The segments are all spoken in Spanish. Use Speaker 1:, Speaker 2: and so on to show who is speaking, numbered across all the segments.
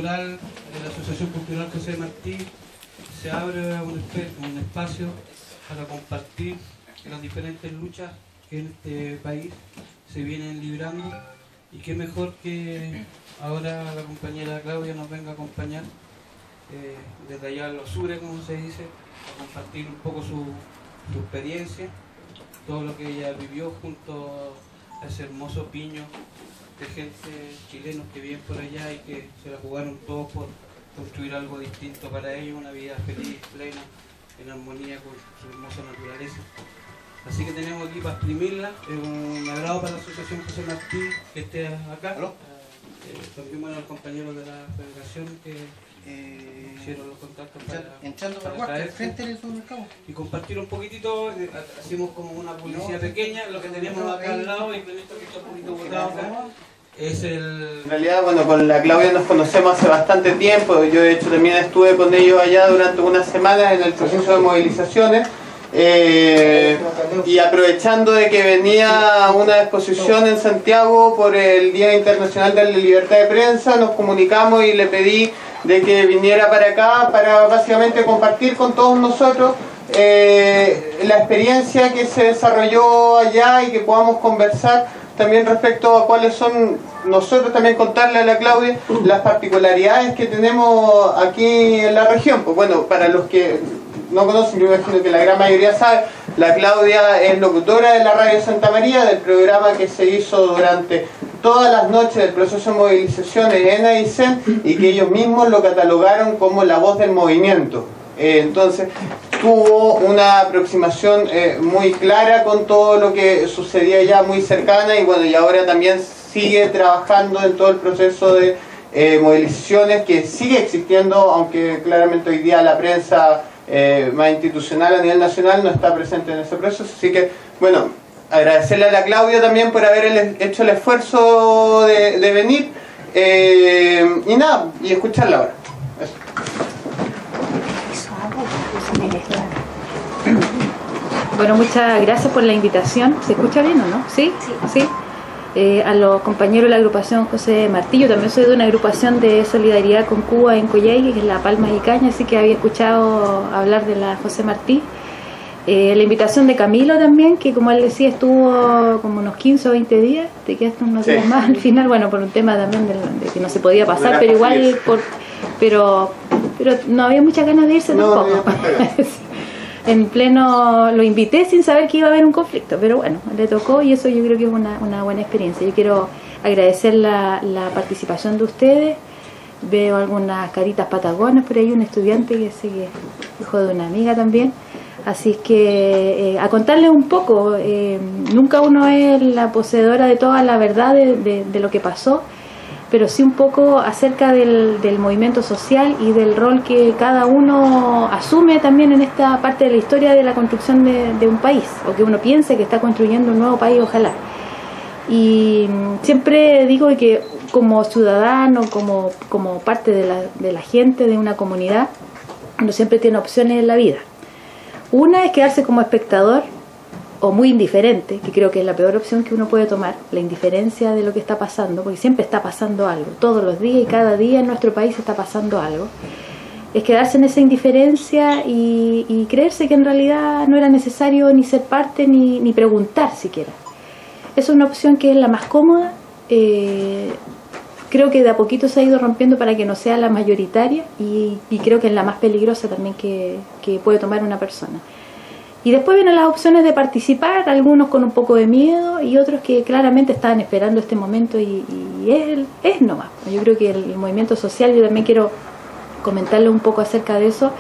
Speaker 1: cultural, de la Asociación Cultural José Martí, se abre un espacio para compartir las diferentes luchas que en este país se vienen librando, y qué mejor que ahora la compañera Claudia nos venga a acompañar desde allá a los sures, como se dice, a compartir un poco su experiencia, todo lo que ella vivió junto a ese hermoso piño de gente chilenos que viven por allá y que se la jugaron todos por construir algo distinto para ellos, una vida feliz, plena, en armonía con su hermosa naturaleza. Así que tenemos aquí para exprimirla. Es un agrado para la Asociación José Martí que esté acá. También, bueno, los compañeros de la federación que hicieron los contactos para traer frente en el supermercado y compartir un poquitito. Hacemos como una publicidad pequeña, lo que tenemos acá al lado, y con esto que está un poquito botado acá. En realidad, bueno, con la Claudia nos conocemos hace bastante tiempo. Yo de hecho también estuve con ellos allá durante unas semanas en el proceso de movilizaciones. Y aprovechando de que venía una exposición en Santiago por el Día Internacional de la Libertad de Prensa, nos comunicamos y le pedí de que viniera para acá para básicamente compartir con todos nosotros la experiencia que se desarrolló allá y que podamos conversar también respecto a cuáles son, nosotros también contarle a la Claudia las particularidades que tenemos aquí en la región. Pues bueno, para los que no conocen, yo imagino que la gran mayoría sabe, la Claudia es locutora de la Radio Santa María, del programa que se hizo durante todas las noches del proceso de movilizaciones en Aysén, y que ellos mismos lo catalogaron como la voz del movimiento. Entonces tuvo una aproximación muy clara con todo lo que sucedía ya, muy cercana, y bueno, y ahora también sigue trabajando en todo el proceso de movilizaciones que sigue existiendo, aunque claramente hoy día la prensa más institucional a nivel nacional no está presente en ese proceso. Así que, bueno, agradecerle a la Claudia también por haber hecho el esfuerzo de venir, y nada, y escucharla ahora. Eso.
Speaker 2: Bueno, muchas gracias por la invitación. ¿Se escucha bien o no? ¿Sí? Sí. A los compañeros de la agrupación José Martí, yo también soy de una agrupación de solidaridad con Cuba en Coyhaique, que es la Palma y Caña, así que había escuchado hablar de la José Martí. La invitación de Camilo también, que como él decía estuvo como unos 15 o 20 días, te quedaste unos días más al final, bueno, por un tema también de que no se podía pasar, pero igual, pero no había muchas ganas de irse tampoco. En pleno lo invité sin saber que iba a haber un conflicto, pero bueno, le tocó, y eso yo creo que es una buena experiencia. Yo quiero agradecer la participación de ustedes. Veo algunas caritas patagonas por ahí, un estudiante que sé que es hijo de una amiga también. Así es que a contarles un poco, nunca uno es la poseedora de toda la verdad de lo que pasó, pero sí un poco acerca del movimiento social y del rol que cada uno asume también en esta parte de la historia de la construcción de un país, o que uno piense que está construyendo un nuevo país, ojalá. Y siempre digo que como ciudadano, como parte de la gente de una comunidad, uno siempre tiene opciones en la vida. Una es quedarse como espectador o muy indiferente, que creo que es la peor opción que uno puede tomar, la indiferencia de lo que está pasando, porque siempre está pasando algo, todos los días y cada día en nuestro país está pasando algo. Es quedarse en esa indiferencia y creerse que en realidad no era necesario ni ser parte ni preguntar siquiera. Esa es una opción que es la más cómoda, creo que de a poquito se ha ido rompiendo para que no sea la mayoritaria, y creo que es la más peligrosa también que puede tomar una persona. Y después vienen las opciones de participar, algunos con un poco de miedo y otros que claramente estaban esperando este momento, y es nomás. Yo creo que el movimiento social, yo también quiero comentarles un poco acerca de eso,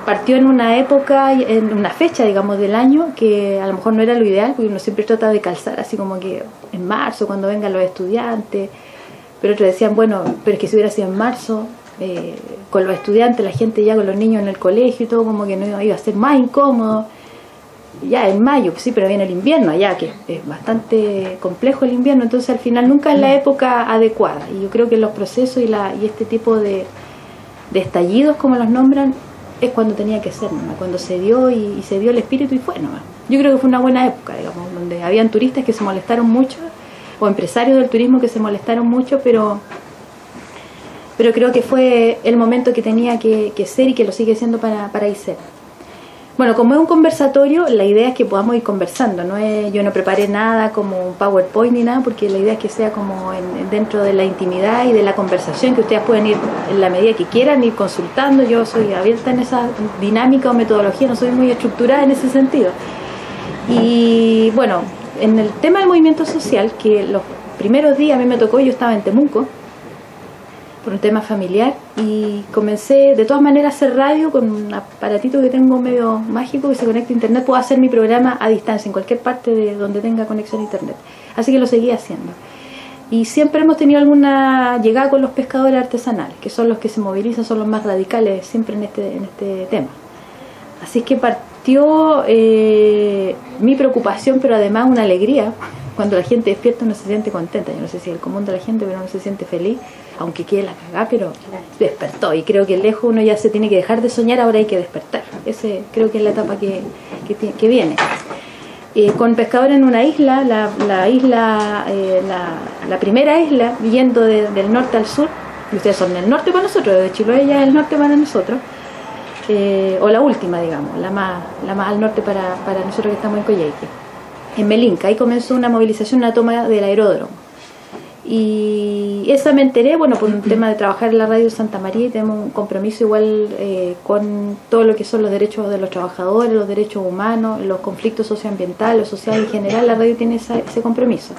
Speaker 2: partió en una época, en una fecha, digamos, del año, que a lo mejor no era lo ideal, porque uno siempre trata de calzar así como que en marzo, cuando vengan los estudiantes, pero otros decían, bueno, pero es que si hubiera sido en marzo, con los estudiantes, la gente ya con los niños en el colegio y todo, como que no iba a ser más incómodo. Ya en mayo, sí, pero viene el invierno allá, que es bastante complejo el invierno, entonces al final nunca es la época adecuada, y yo creo que los procesos y este tipo de estallidos, como los nombran, es cuando tenía que ser, ¿no? Cuando se dio y se dio el espíritu y fue nomás. Yo creo que fue una buena época, digamos, donde habían turistas que se molestaron mucho, o empresarios del turismo que se molestaron mucho, pero pero creo que fue el momento que tenía que ser y que lo sigue siendo para ICEP. Bueno, como es un conversatorio, la idea es que podamos ir conversando. Yo no preparé nada como un PowerPoint ni nada, porque la idea es que sea como dentro de la intimidad y de la conversación, que ustedes pueden ir en la medida que quieran, ir consultando. Yo soy abierta en esa dinámica o metodología, no soy muy estructurada en ese sentido. Y bueno, en el tema del movimiento social, que los primeros días a mí me tocó, yo estaba en Temuco, por un tema familiar, y comencé de todas maneras a hacer radio con un aparatito que tengo medio mágico que se conecta a internet. Puedo hacer mi programa a distancia en cualquier parte de donde tenga conexión a internet, así que lo seguí haciendo. Y siempre hemos tenido alguna llegada con los pescadores artesanales, que son los que se movilizan, son los más radicales siempre en este tema. Así que partió mi preocupación, pero además una alegría. Cuando la gente despierta uno se siente contenta. Yo no sé si es el común de la gente, pero uno se siente feliz, aunque quede la cagada, pero despertó. Y creo que lejos uno ya se tiene que dejar de soñar, ahora hay que despertar. Ese creo que es la etapa que viene. Con pescadores en una isla, la primera isla, yendo del norte al sur, y ustedes son del norte para nosotros, de Chiloé ya es el norte para nosotros, o la última, digamos, la más al norte para nosotros que estamos en Coyhaique. En Melinca, ahí comenzó una movilización, una toma del aeródromo. Y esa me enteré, bueno, por un tema de trabajar en la radio de Santa María, y tenemos un compromiso igual con todo lo que son los derechos de los trabajadores, los derechos humanos, los conflictos socioambientales, los sociales en general. La radio tiene ese compromiso.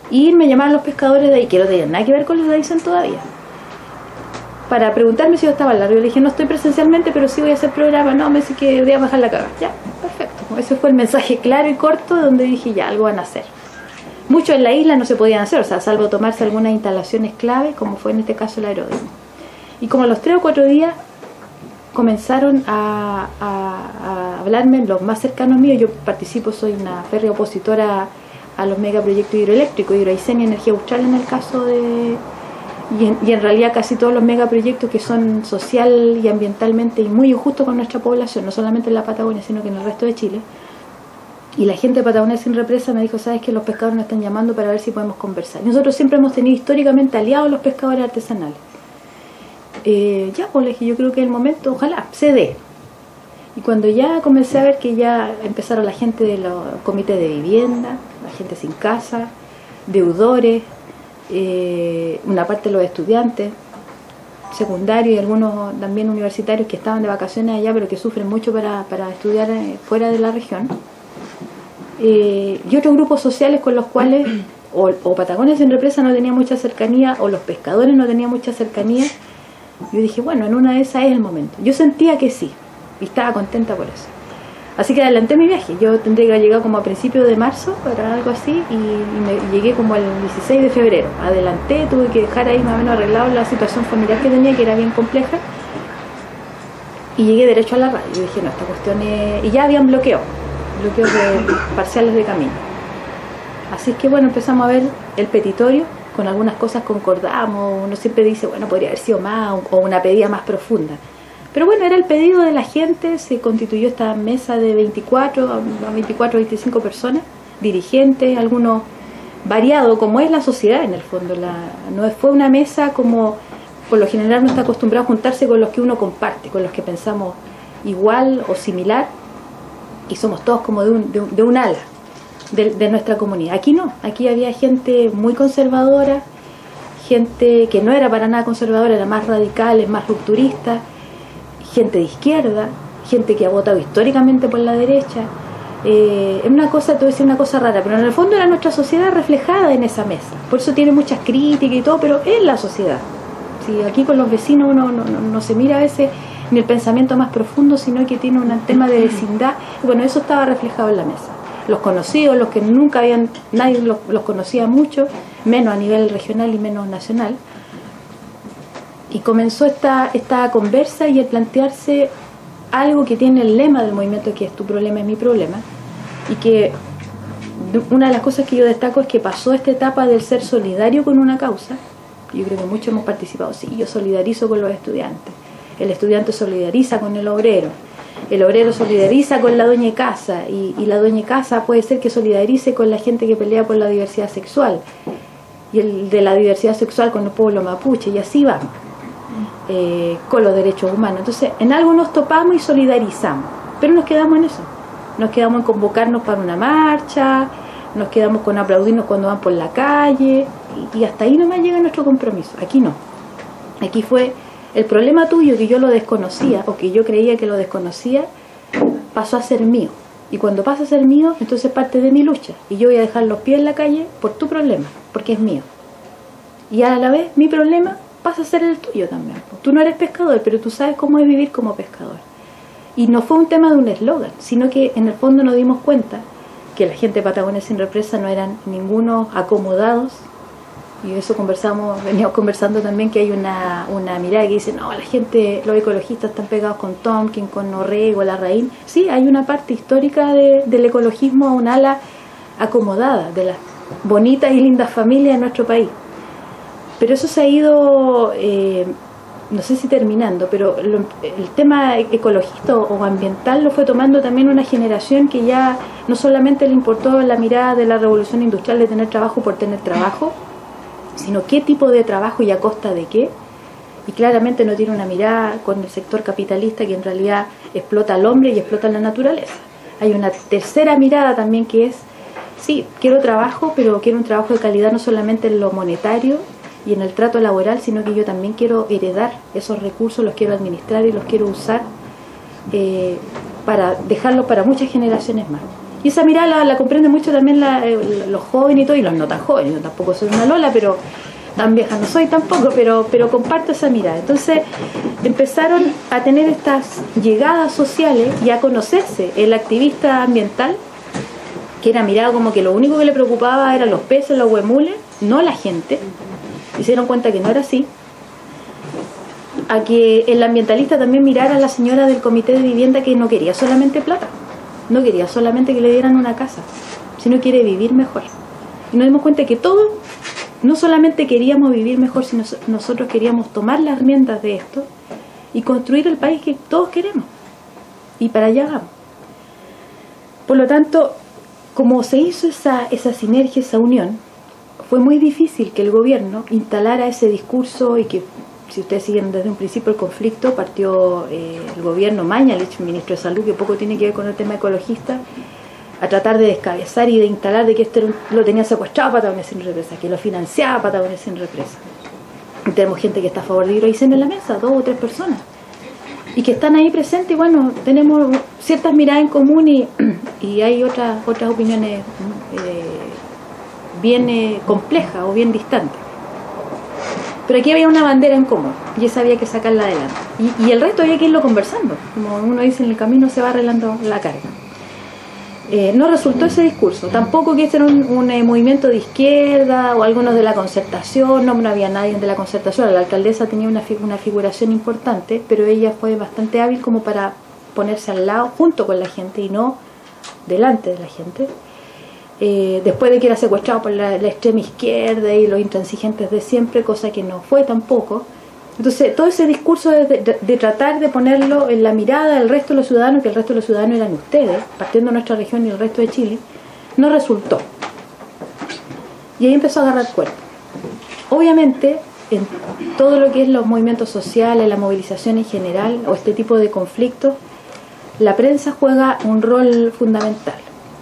Speaker 2: Y me llamaron los pescadores de ahí, que no tenían nada que ver con los de Aysén todavía, para preguntarme si yo estaba en la radio. Le dije, no estoy presencialmente, pero sí voy a hacer programa. No, me dice que voy a bajar la caga. Ya, perfecto. Ese fue el mensaje claro y corto, donde dije, ya, algo van a hacer. Mucho en la isla no se podían hacer, o sea, salvo tomarse algunas instalaciones clave, como fue en este caso el aeródromo. Y como a los 3 o 4 días comenzaron a hablarme los más cercanos míos. Yo participo, soy una férrea opositora a los megaproyectos hidroeléctricos, Hidroaysén y Energía Austral en el caso de... Y en realidad casi todos los megaproyectos que son social y ambientalmente y muy injustos con nuestra población, no solamente en la Patagonia, sino que en el resto de Chile. Y la gente de Patagonia Sin Represa me dijo, ¿sabes qué? Los pescadores nos están llamando para ver si podemos conversar. Nosotros siempre hemos tenido históricamente aliados a los pescadores artesanales. Ya, pues le dije, yo creo que es el momento, ojalá, se dé. Y cuando ya comencé a ver que ya empezaron la gente de los comités de vivienda, la gente sin casa, deudores, una parte de los estudiantes secundarios y algunos también universitarios que estaban de vacaciones allá, pero que sufren mucho para estudiar fuera de la región, y otros grupos sociales con los cuales o Patagonia Sin Represa no tenía mucha cercanía, o los pescadores no tenían mucha cercanía. Yo dije, bueno, en una de esas es el momento. Yo sentía que sí, y estaba contenta por eso. Así que adelanté mi viaje. Yo tendría que haber llegado como a principios de marzo, para algo así, y me llegué como el 16 de febrero. Adelanté, tuve que dejar ahí más o menos arreglado la situación familiar que tenía, que era bien compleja, y llegué derecho a la radio. Y dije, no, esta cuestión es... Y ya habían bloqueos parciales de camino. Así que bueno, empezamos a ver el petitorio, con algunas cosas concordamos. Uno siempre dice, bueno, podría haber sido más, o una pedida más profunda. Pero bueno, era el pedido de la gente. Se constituyó esta mesa de 24 a 25 personas, dirigentes, algunos variados, como es la sociedad en el fondo. No fue una mesa como por lo general no está acostumbrado a juntarse con los que uno comparte, con los que pensamos igual o similar, y somos todos como de un ala de nuestra comunidad. Aquí no, aquí había gente muy conservadora, gente que no era para nada conservadora, era más radical, más rupturista, gente de izquierda, gente que ha votado históricamente por la derecha. Es una cosa, te voy a decir una cosa rara, pero en el fondo era nuestra sociedad reflejada en esa mesa. Por eso tiene muchas críticas y todo, pero es la sociedad. Sí, aquí con los vecinos uno no se mira a veces ni el pensamiento más profundo, sino que tiene un tema de vecindad. Y bueno, eso estaba reflejado en la mesa. Los conocidos, los que nunca habían, nadie los conocía mucho, menos a nivel regional y menos nacional. Y comenzó esta conversa y el plantearse algo que tiene el lema del movimiento, que es tu problema es mi problema, y que una de las cosas que yo destaco es que pasó esta etapa del ser solidario con una causa. Yo creo que muchos hemos participado, sí, yo solidarizo con los estudiantes, el estudiante solidariza con el obrero solidariza con la dueña de casa, y la dueña de casa puede ser que solidarice con la gente que pelea por la diversidad sexual, y el de la diversidad sexual con el pueblo mapuche, y así vamos. con los derechos humanos. Entonces, en algo nos topamos y solidarizamos, pero nos quedamos en eso. Nos quedamos en convocarnos para una marcha, nos quedamos con aplaudirnos cuando van por la calle, y hasta ahí nomás llega nuestro compromiso. Aquí no. Aquí fue el problema tuyo, que yo lo desconocía, o que yo creía que lo desconocía, pasó a ser mío. Y cuando pasa a ser mío, entonces parte de mi lucha. Y yo voy a dejar los pies en la calle por tu problema, porque es mío. Y a la vez, mi problema pasa a ser el tuyo también. Tú no eres pescador, pero tú sabes cómo es vivir como pescador. Y no fue un tema de un eslogan, sino que en el fondo nos dimos cuenta que la gente de Patagonia Sin Represa no eran ninguno acomodados. Y eso veníamos conversando también, que hay una mirada que dice, no, la gente, los ecologistas están pegados con Tompkins, con Orrego, Larraín. Sí, hay una parte histórica del ecologismo a un ala acomodada, de las bonitas y lindas familias de nuestro país. Pero eso se ha ido, no sé si terminando, pero el tema ecologista o ambiental lo fue tomando también una generación que ya no solamente le importó la mirada de la revolución industrial de tener trabajo por tener trabajo, sino qué tipo de trabajo y a costa de qué. Y claramente no tiene una mirada con el sector capitalista, que en realidad explota al hombre y explota la naturaleza. Hay una tercera mirada también, que es, sí, quiero trabajo, pero quiero un trabajo de calidad no solamente en lo monetario y en el trato laboral, sino que yo también quiero heredar esos recursos, los quiero administrar y los quiero usar para dejarlos para muchas generaciones más. Y esa mirada la comprende mucho también los jóvenes y todo, y los no tan jóvenes. Yo tampoco soy una Lola, pero tan vieja no soy tampoco, pero comparto esa mirada. Entonces empezaron a tener estas llegadas sociales y a conocerse el activista ambiental, que era mirado como que lo único que le preocupaba eran los peces, los huemules, no la gente. Y se dieron cuenta que no era así. A que el ambientalista también mirara a la señora del comité de vivienda, que no quería solamente plata, no quería solamente que le dieran una casa, sino quiere vivir mejor. Y nos dimos cuenta que todos no solamente queríamos vivir mejor, sino nosotros queríamos tomar las riendas de esto y construir el país que todos queremos. Y para allá vamos. Por lo tanto, como se hizo esa sinergia, esa unión, fue muy difícil que el gobierno instalara ese discurso, y que, si ustedes siguen desde un principio el conflicto, partió el gobierno Mañalich, ministro de Salud, que poco tiene que ver con el tema ecologista, a tratar de descabezar y de instalar de que esto lo tenía secuestrado Patagonia Sin Represa, que lo financiaba Patagonia Sin Represa. Y tenemos gente que está a favor de Hidroaicén en la mesa, 2 o 3 personas, y que están ahí presentes. Y bueno, tenemos ciertas miradas en común, y hay otras opiniones bien complejas o bien distantes. Pero aquí había una bandera en común, y esa había que sacarla adelante. Y el resto había que irlo conversando. Como uno dice, en el camino se va arreglando la carga. No resultó ese discurso. Tampoco que este era un movimiento de izquierda o algunos de la Concertación. No había nadie de la Concertación. La alcaldesa tenía una figuración importante, pero ella fue bastante hábil como para ponerse al lado, junto con la gente, y no delante de la gente. Después de que era secuestrado por la extrema izquierda y los intransigentes de siempre, cosa que no fue tampoco. Entonces, todo ese discurso de tratar de ponerlo en la mirada del resto de los ciudadanos, que el resto de los ciudadanos eran ustedes, partiendo de nuestra región y el resto de Chile, no resultó. Y ahí empezó a agarrar cuerpo. Obviamente, en todo lo que es los movimientos sociales, la movilización en general, o este tipo de conflictos, la prensa juega un rol fundamental.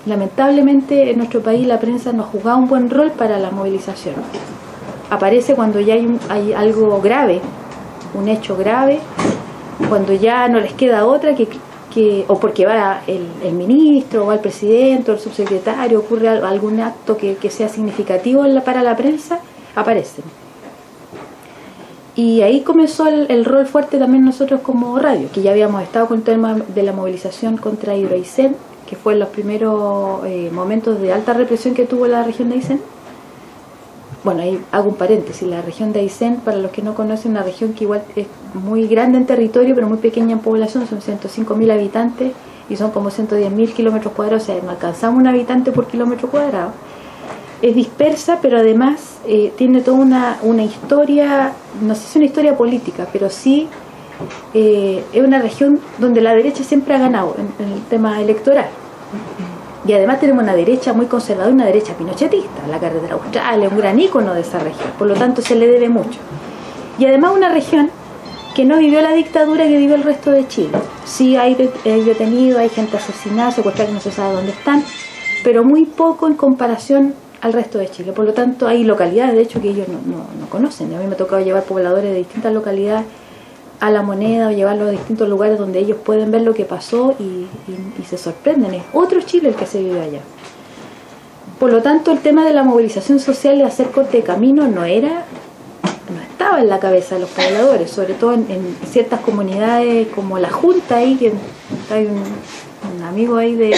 Speaker 2: Lamentablemente, en nuestro país la prensa no ha jugado un buen rol para la movilización. Aparece cuando ya hay algo grave, un hecho grave, cuando ya no les queda otra o porque va el ministro, o va el presidente, o el subsecretario, ocurre algún acto que sea significativo para la prensa, aparecen. Y ahí comenzó el rol fuerte también nosotros como radio, que ya habíamos estado con el tema de la movilización contra Hidroaicén, que fue en los primeros momentos de alta represión que tuvo la región de Aysén. Bueno, ahí hago un paréntesis. La región de Aysén, para los que no conocen, una región que igual es muy grande en territorio, pero muy pequeña en población. Son 105.000 habitantes y son como 110.000 kilómetros cuadrados, o sea, no alcanzamos un habitante por kilómetro cuadrado. Es dispersa, pero además tiene toda una historia, no sé si una historia política, pero sí es una región donde la derecha siempre ha ganado en el tema electoral. Y además tenemos una derecha muy conservadora, una derecha pinochetista. La carretera austral es un gran ícono de esa región, por lo tanto se le debe mucho. Y además una región que no vivió la dictadura que vivió el resto de Chile. Sí hay detenidos, hay gente asesinada, secuestrada que no se sabe dónde están, pero muy poco en comparación al resto de Chile. Por lo tanto, hay localidades, de hecho, que ellos no conocen. A mí me ha tocado llevar pobladores de distintas localidades a La Moneda o llevarlos a distintos lugares donde ellos pueden ver lo que pasó y se sorprenden. Es otro Chile el que se vive allá. Por lo tanto, el tema de la movilización social y hacer corte de camino no estaba en la cabeza de los pobladores, sobre todo en ciertas comunidades como La Junta, ahí que hay un amigo ahí de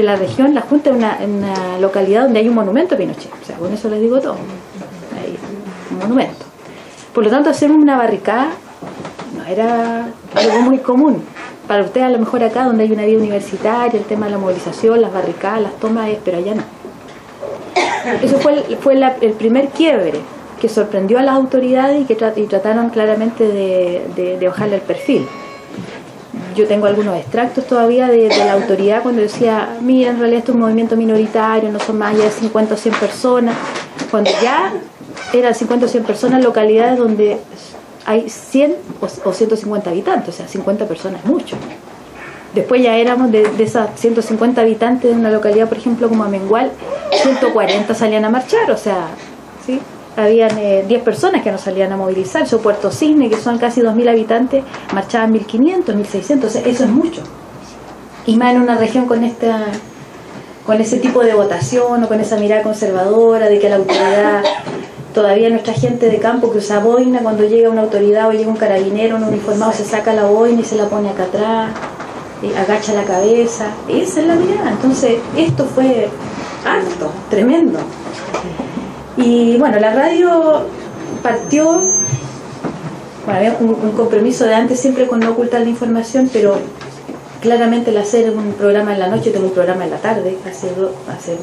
Speaker 2: la región. La Junta es una localidad donde hay un monumento a Pinochet, o sea, con eso les digo todo, hay un monumento. Por lo tanto, hacer una barricada no era algo muy común. Para ustedes a lo mejor acá donde hay una vida universitaria, el tema de la movilización, las barricadas, las tomas, pero allá no. Eso fue el primer quiebre que sorprendió a las autoridades y trataron claramente de bajarle el perfil. Yo tengo algunos extractos todavía de la autoridad cuando decía, mira, en realidad esto es un movimiento minoritario, no son más allá de 50 o 100 personas, cuando ya eran 50 o 100 personas en localidades donde hay 100 o 150 habitantes, o sea, 50 personas es mucho. Después ya éramos de esas 150 habitantes de una localidad, por ejemplo, como Amengual, 140 salían a marchar, o sea, ¿sí? Habían 10 personas que no salían a movilizarse, o Puerto Cisne, que son casi 2.000 habitantes, marchaban 1.500, 1.600, o sea, eso es mucho. Y más en una región con ese tipo de votación o con esa mirada conservadora de que la autoridad, todavía nuestra gente de campo que usa boina, cuando llega una autoridad o llega un carabinero, un uniformado, se saca la boina y se la pone acá atrás, agacha la cabeza, esa es la mirada. Entonces esto fue harto, tremendo. Y bueno, la radio partió, bueno, había un compromiso de antes siempre con no ocultar la información, pero claramente el hacer un programa en la noche, tengo un programa en la tarde, hace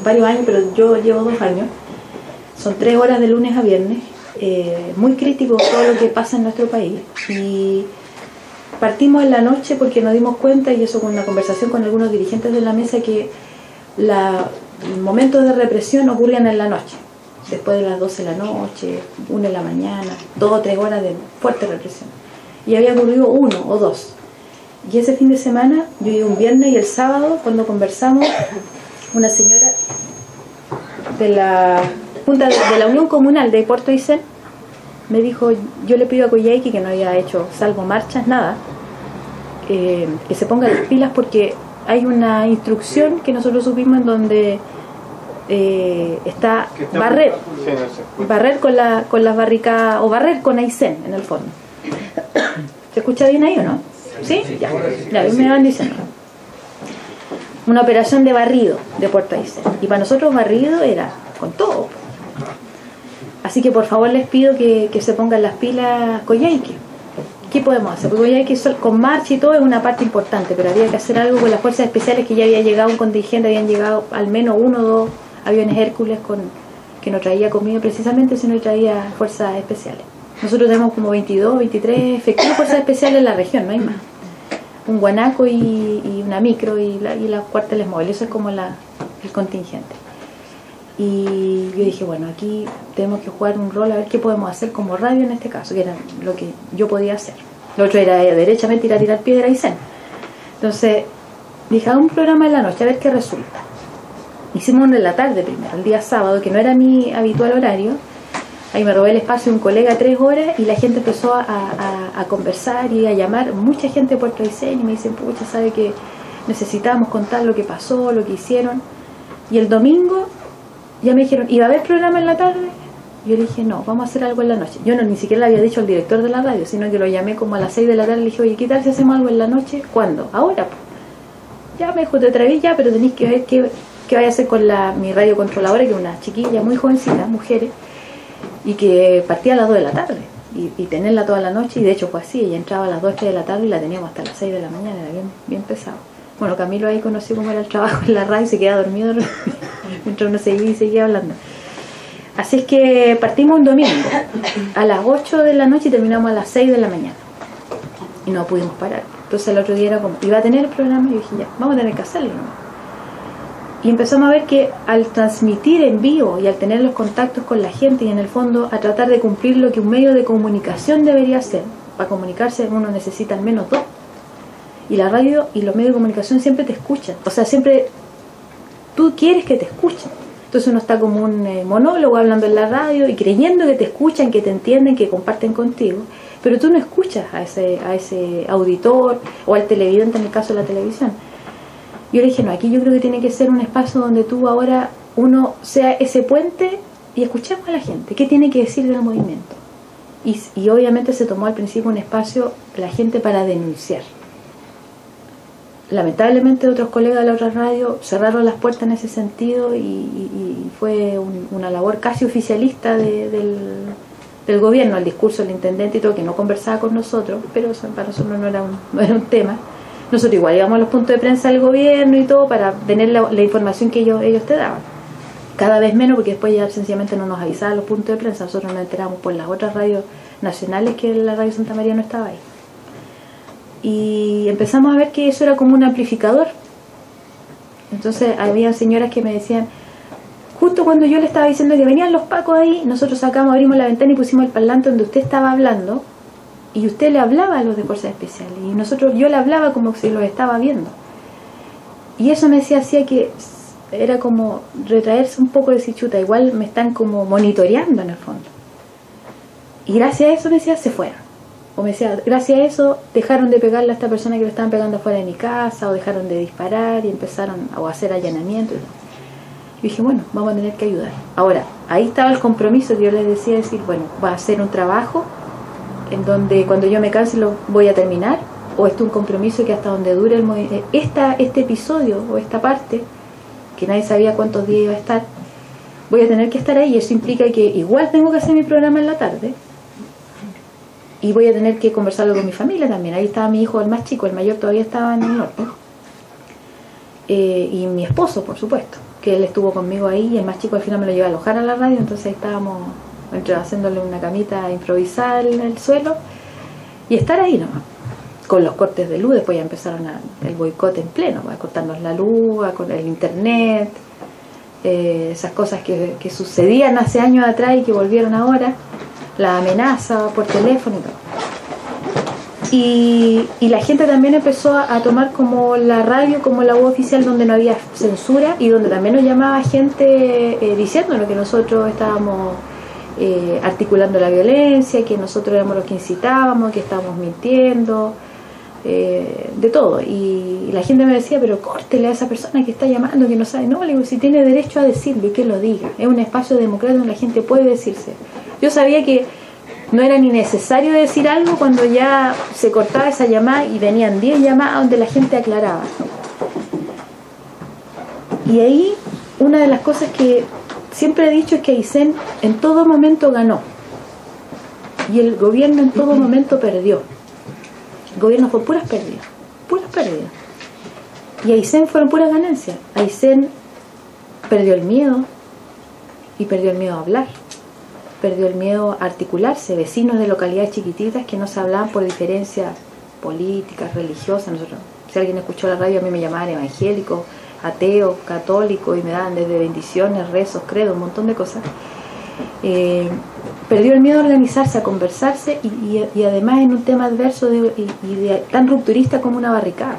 Speaker 2: varios años, pero yo llevo 2 años, son 3 horas de lunes a viernes, muy crítico todo lo que pasa en nuestro país, y partimos en la noche porque nos dimos cuenta, y eso con una conversación con algunos dirigentes de la mesa, que los momentos de represión ocurrían en la noche, después de las 12 de la noche, 1 de la mañana, 2 o 3 horas de fuerte represión. Y había ocurrido 1 o 2. Y ese fin de semana, yo iba un viernes y el sábado, cuando conversamos, una señora de la Junta de la Unión Comunal de Puerto Aysén me dijo, yo le pido a Coyhaique, que no había hecho salvo marchas, nada, que se ponga las pilas porque hay una instrucción que nosotros supimos en donde está barrer con las barricadas, o barrer con Aysén en el fondo. ¿Se escucha bien ahí o no? ¿Sí? Ya me van diciendo. Una operación de barrido de Puerto Aysén, y para nosotros barrido era con todo. Así que por favor les pido que se pongan las pilas Coyhaique. ¿Qué podemos hacer? Porque Coyhaique con marcha y todo es una parte importante, pero había que hacer algo con las fuerzas especiales, que ya había llegado un contingente, habían llegado al menos 1 o 2 aviones Hércules que no traía comida precisamente, sino que traía fuerzas especiales. Nosotros tenemos como 22, 23 efectivos fuerzas especiales en la región, no hay más. Un guanaco y una micro y las cuarteles móviles, eso es como el contingente. Y yo dije, bueno, aquí tenemos que jugar un rol, a ver qué podemos hacer como radio en este caso, que era lo que yo podía hacer. Lo otro era derechamente ir a tirar piedra y zen. Entonces dije, hago un programa en la noche a ver qué resulta. Hicimos uno en la tarde primero, el día sábado, que no era mi habitual horario. Ahí me robé el espacio de un colega 3 horas y la gente empezó a conversar y a llamar, mucha gente de Puerto Aysén, y me dicen, pucha, sabe que necesitábamos contar lo que pasó, lo que hicieron. Y el domingo ya me dijeron, ¿iba a haber programa en la tarde? Yo le dije, no, vamos a hacer algo en la noche. Yo ni siquiera le había dicho al director de la radio, sino que lo llamé como a las 6 de la tarde. Le dije, oye, ¿qué tal si hacemos algo en la noche? ¿Cuándo? Ahora. Ya me dijo, te traí ya, pero tenéis que ver qué vaya a hacer con mi radiocontroladora, que es una chiquilla muy jovencita, mujeres, y que partía a las 2 de la tarde. Y tenerla toda la noche, y de hecho fue así. Ella entraba a las 2, 3 de la tarde y la teníamos hasta las 6 de la mañana, era bien pesado. Bueno, Camilo ahí conoció cómo era el trabajo en la radio y se quedaba dormido mientras uno seguía hablando. Así es que partimos un domingo a las 8 de la noche y terminamos a las 6 de la mañana. Y no pudimos parar. Entonces el otro día era como, iba a tener el programa y dije, ya, vamos a tener que hacerlo, ¿no? Y empezamos a ver que al transmitir en vivo y al tener los contactos con la gente y en el fondo a tratar de cumplir lo que un medio de comunicación debería hacer, para comunicarse uno necesita al menos 2. Y la radio y los medios de comunicación siempre te escuchan. O sea, siempre tú quieres que te escuchen. Entonces uno está como un monólogo hablando en la radio y creyendo que te escuchan, que te entienden, que comparten contigo. Pero tú no escuchas a ese auditor o al televidente en el caso de la televisión. Yo le dije, no, aquí yo creo que tiene que ser un espacio donde tú ahora, uno sea ese puente y escuchemos a la gente. ¿Qué tiene que decir del movimiento? Y obviamente se tomó al principio un espacio la gente para denunciar. Lamentablemente otros colegas de la otra radio cerraron las puertas en ese sentido y fue una labor casi oficialista del gobierno, el discurso del intendente y todo, que no conversaba con nosotros, pero eso para nosotros no era un tema. Nosotros igual íbamos a los puntos de prensa del gobierno y todo para tener la información que ellos te daban. Cada vez menos, porque después ya sencillamente no nos avisaban los puntos de prensa, nosotros nos enteramos por las otras radios nacionales que la radio Santa María no estaba ahí. Y empezamos a ver que eso era como un amplificador. Entonces había señoras que me decían, justo cuando yo le estaba diciendo que venían los pacos ahí, nosotros abrimos la ventana y pusimos el parlante donde usted estaba hablando y usted le hablaba a los de fuerzas especiales y yo le hablaba como si los estaba viendo. Y eso me hacía que era como retraerse un poco de decir, chuta, igual me están como monitoreando en el fondo. Y gracias a eso me decía, se fueron. O me decía, gracias a eso dejaron de pegarle a esta persona que le estaban pegando afuera de mi casa, o dejaron de disparar y empezaron a hacer allanamiento. Y dije, bueno, vamos a tener que ayudar. Ahora, ahí estaba el compromiso que yo les decía, decir, bueno, va a ser un trabajo en donde cuando yo me canse lo voy a terminar, o es un compromiso que hasta donde dure el movimiento, este episodio o esta parte, que nadie sabía cuántos días iba a estar, voy a tener que estar ahí, y eso implica que igual tengo que hacer mi programa en la tarde, y voy a tener que conversarlo con mi familia también. Ahí estaba mi hijo, el más chico, el mayor todavía estaba en el norte, y mi esposo, por supuesto, que él estuvo conmigo ahí, y el más chico al final me lo llevé a alojar a la radio, entonces ahí estábamos haciéndole una camita improvisada en el suelo, y estar ahí nomás, con los cortes de luz. Después ya empezaron el boicot en pleno, a cortarnos la luz, a cortar el internet, esas cosas que sucedían hace años atrás y que volvieron ahora, la amenaza por teléfono y todo. Y la gente también empezó a tomar como la radio como la voz oficial, donde no había censura y donde también nos llamaba gente diciéndonos que nosotros estábamos articulando la violencia, que nosotros éramos los que incitábamos, que estábamos mintiendo, de todo. Y la gente me decía, pero córtele a esa persona que está llamando, que no sabe. No, le digo, si tiene derecho a decirlo y que lo diga. Es un espacio democrático donde la gente puede decirse. Yo sabía que no era ni necesario decir algo cuando ya se cortaba esa llamada y venían 10 llamadas donde la gente aclaraba. Y ahí una de las cosas que siempre he dicho es que Aysén en todo momento ganó y el gobierno en todo momento perdió. El gobierno fue puras pérdidas, y Aysén fueron puras ganancias. Aysén perdió el miedo, y perdió el miedo a hablar, perdió el miedo a articularse. Vecinos de localidades chiquititas que no se hablaban por diferencias políticas, religiosas. Nosotros, si alguien escuchó la radio, a mí me llamaban evangélico, ateo, católico, y me daban desde bendiciones, rezos, credo, un montón de cosas. Perdió el miedo a organizarse, a conversarse, y además en un tema adverso tan rupturista como una barricada.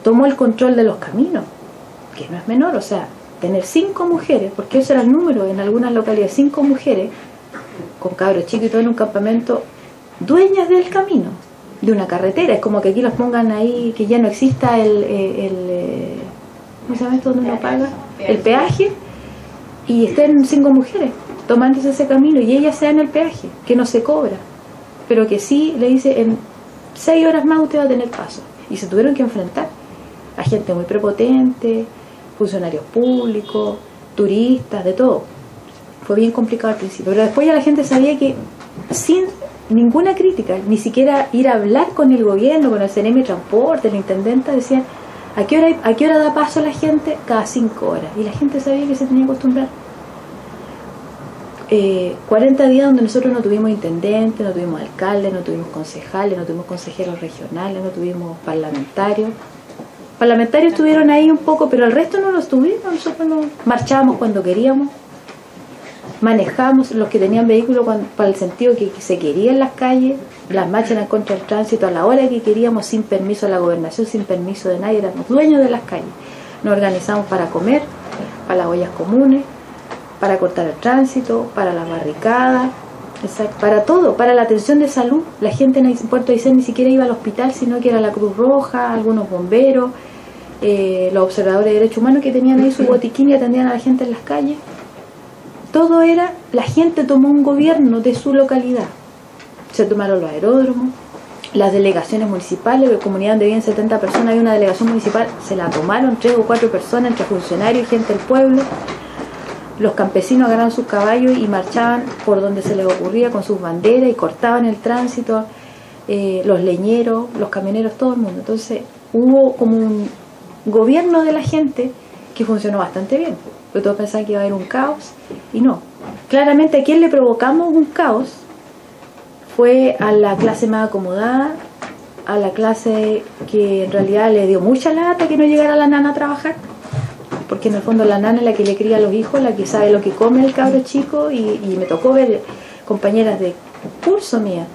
Speaker 2: Tomó el control de los caminos, que no es menor. O sea, tener 5 mujeres, porque ese era el número en algunas localidades, 5 mujeres con cabros chicos y todo en un campamento, dueñas del camino, de una carretera. Es como que aquí los pongan ahí, que ya no exista ¿cómo se llama esto donde uno paga? El peaje, y estén 5 mujeres tomándose ese camino, y ellas sean el peaje, que no se cobra, pero que sí le dice, en 6 horas más usted va a tener paso. Y se tuvieron que enfrentar a gente muy prepotente, funcionarios públicos, turistas, de todo. Fue bien complicado al principio, pero después ya la gente sabía que sin ninguna crítica, ni siquiera ir a hablar con el gobierno, con el CNM de Transporte, la intendenta, decían, ¿a qué hora da paso la gente? Cada 5 horas. Y la gente sabía que se tenía que acostumbrar. 40 días donde nosotros no tuvimos intendente, no tuvimos alcalde, no tuvimos concejales, no tuvimos consejeros regionales, no tuvimos parlamentarios. Parlamentarios estuvieron ahí un poco, pero el resto no los tuvimos. Nosotros no marchábamos cuando queríamos, manejábamos los que tenían vehículos para el sentido que se quería en las calles, las marchas en contra del tránsito a la hora que queríamos, sin permiso de la gobernación, sin permiso de nadie, éramos dueños de las calles. Nos organizamos para comer, para las ollas comunes, para cortar el tránsito, para las barricadas, para todo, para la atención de salud. La gente en Puerto Aysén ni siquiera iba al hospital, sino que era la Cruz Roja, algunos bomberos, los observadores de derechos humanos que tenían ahí su botiquín y atendían a la gente en las calles. Todo era, la gente tomó un gobierno de su localidad. Se tomaron los aeródromos, las delegaciones municipales, la comunidad donde vivían 70 personas, había una delegación municipal, se la tomaron 3 o 4 personas, entre funcionarios y gente del pueblo. Los campesinos agarraron sus caballos y marchaban por donde se les ocurría con sus banderas y cortaban el tránsito, los leñeros, los camioneros, todo el mundo. Entonces hubo como un gobierno de la gente que funcionó bastante bien, porque todos pensaban que iba a haber un caos y no. Claramente a quien le provocamos un caos fue a la clase más acomodada, a la clase que en realidad le dio mucha lata que no llegara la nana a trabajar, porque en el fondo la nana es la que le cría a los hijos, la que sabe lo que come el cabro chico, y me tocó ver compañeras de curso mía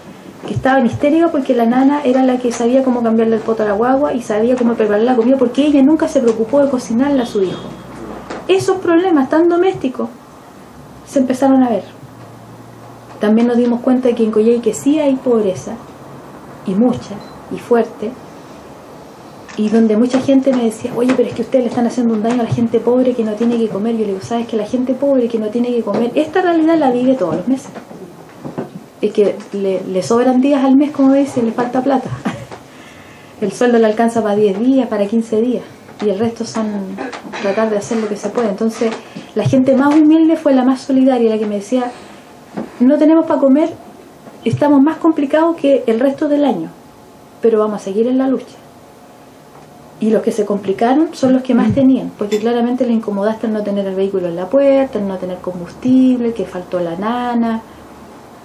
Speaker 2: que estaban histéricas porque la nana era la que sabía cómo cambiarle el poto a la guagua y sabía cómo preparar la comida, porque ella nunca se preocupó de cocinarle a su hijo. Esos problemas tan domésticos se empezaron a ver. También nos dimos cuenta de que en Coyhaique sí hay pobreza, y mucha, y fuerte, y donde mucha gente me decía, oye, pero es que ustedes le están haciendo un daño a la gente pobre que no tiene que comer. Yo le digo, ¿sabes que la gente pobre que no tiene que comer, esta realidad la vive todos los meses? Es que le sobran días al mes, como dice, le falta plata. El sueldo le alcanza para 10 días, para 15 días, y el resto son tratar de hacer lo que se puede. Entonces, la gente más humilde fue la más solidaria, la que me decía, no tenemos para comer, estamos más complicados que el resto del año, pero vamos a seguir en la lucha. Y los que se complicaron son los que más tenían, porque claramente le incomodaste el no tener el vehículo en la puerta, el no tener combustible, que faltó la nana,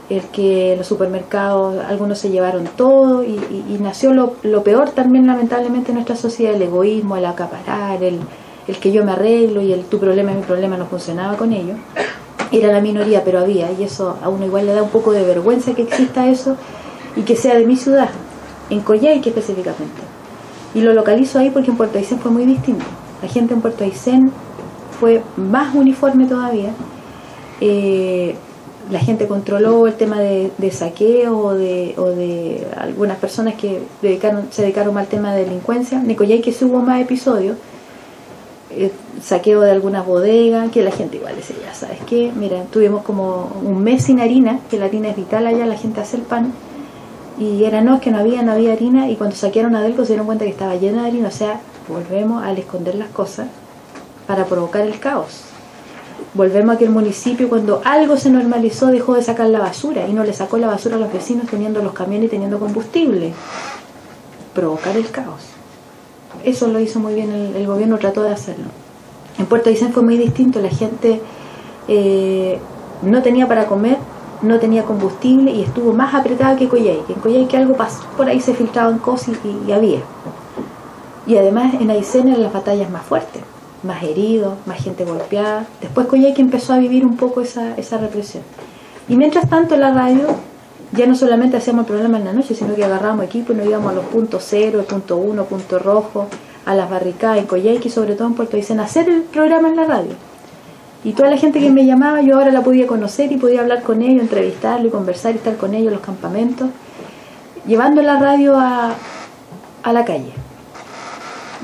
Speaker 2: el que los supermercados, algunos se llevaron todo, y nació lo peor también lamentablemente en nuestra sociedad, el egoísmo, el acaparar, el que yo me arreglo y el tu problema es mi problema, no funcionaba con ellos. Era la minoría, pero había, y eso a uno igual le da un poco de vergüenza que exista eso y que sea de mi ciudad, en Coyhaique específicamente. Y lo localizo ahí porque en Puerto Aysén fue muy distinto. La gente en Puerto Aysén fue más uniforme todavía. La gente controló el tema de saqueo o de algunas personas que se dedicaron más al tema de delincuencia. En Coyhaique sí hubo más episodios. Saqueo de algunas bodegas, que la gente igual decía, ya sabes qué, mira, tuvimos como un mes sin harina, que la harina es vital allá, la gente hace el pan, y era no, es que no había harina, y cuando saquearon a Delco se dieron cuenta que estaba llena de harina. O sea, volvemos al esconder las cosas para provocar el caos. Volvemos a que el municipio, cuando algo se normalizó, dejó de sacar la basura, y no le sacó la basura a los vecinos teniendo los camiones y teniendo combustible. Provocar el caos. Eso lo hizo muy bien el gobierno, trató de hacerlo. En Puerto Aysén fue muy distinto, la gente no tenía para comer, no tenía combustible y estuvo más apretada que Coyhaique. En Coyhaique algo pasó, por ahí se filtraban cosas y había. Y además en Aysén eran las batallas más fuertes, más heridos, más gente golpeada. Después Coyhaique empezó a vivir un poco esa represión. Y mientras tanto en la radio ya no solamente hacíamos el programa en la noche, sino que agarrábamos equipo y nos íbamos a los puntos 0, punto 1, punto rojo, a las barricadas en Coyhaique y sobre todo en Puerto Aysén, a hacer el programa en la radio. Y toda la gente que me llamaba, yo ahora la podía conocer y podía hablar con ellos, entrevistarlo y conversar y estar con ellos en los campamentos, llevando la radio a la calle.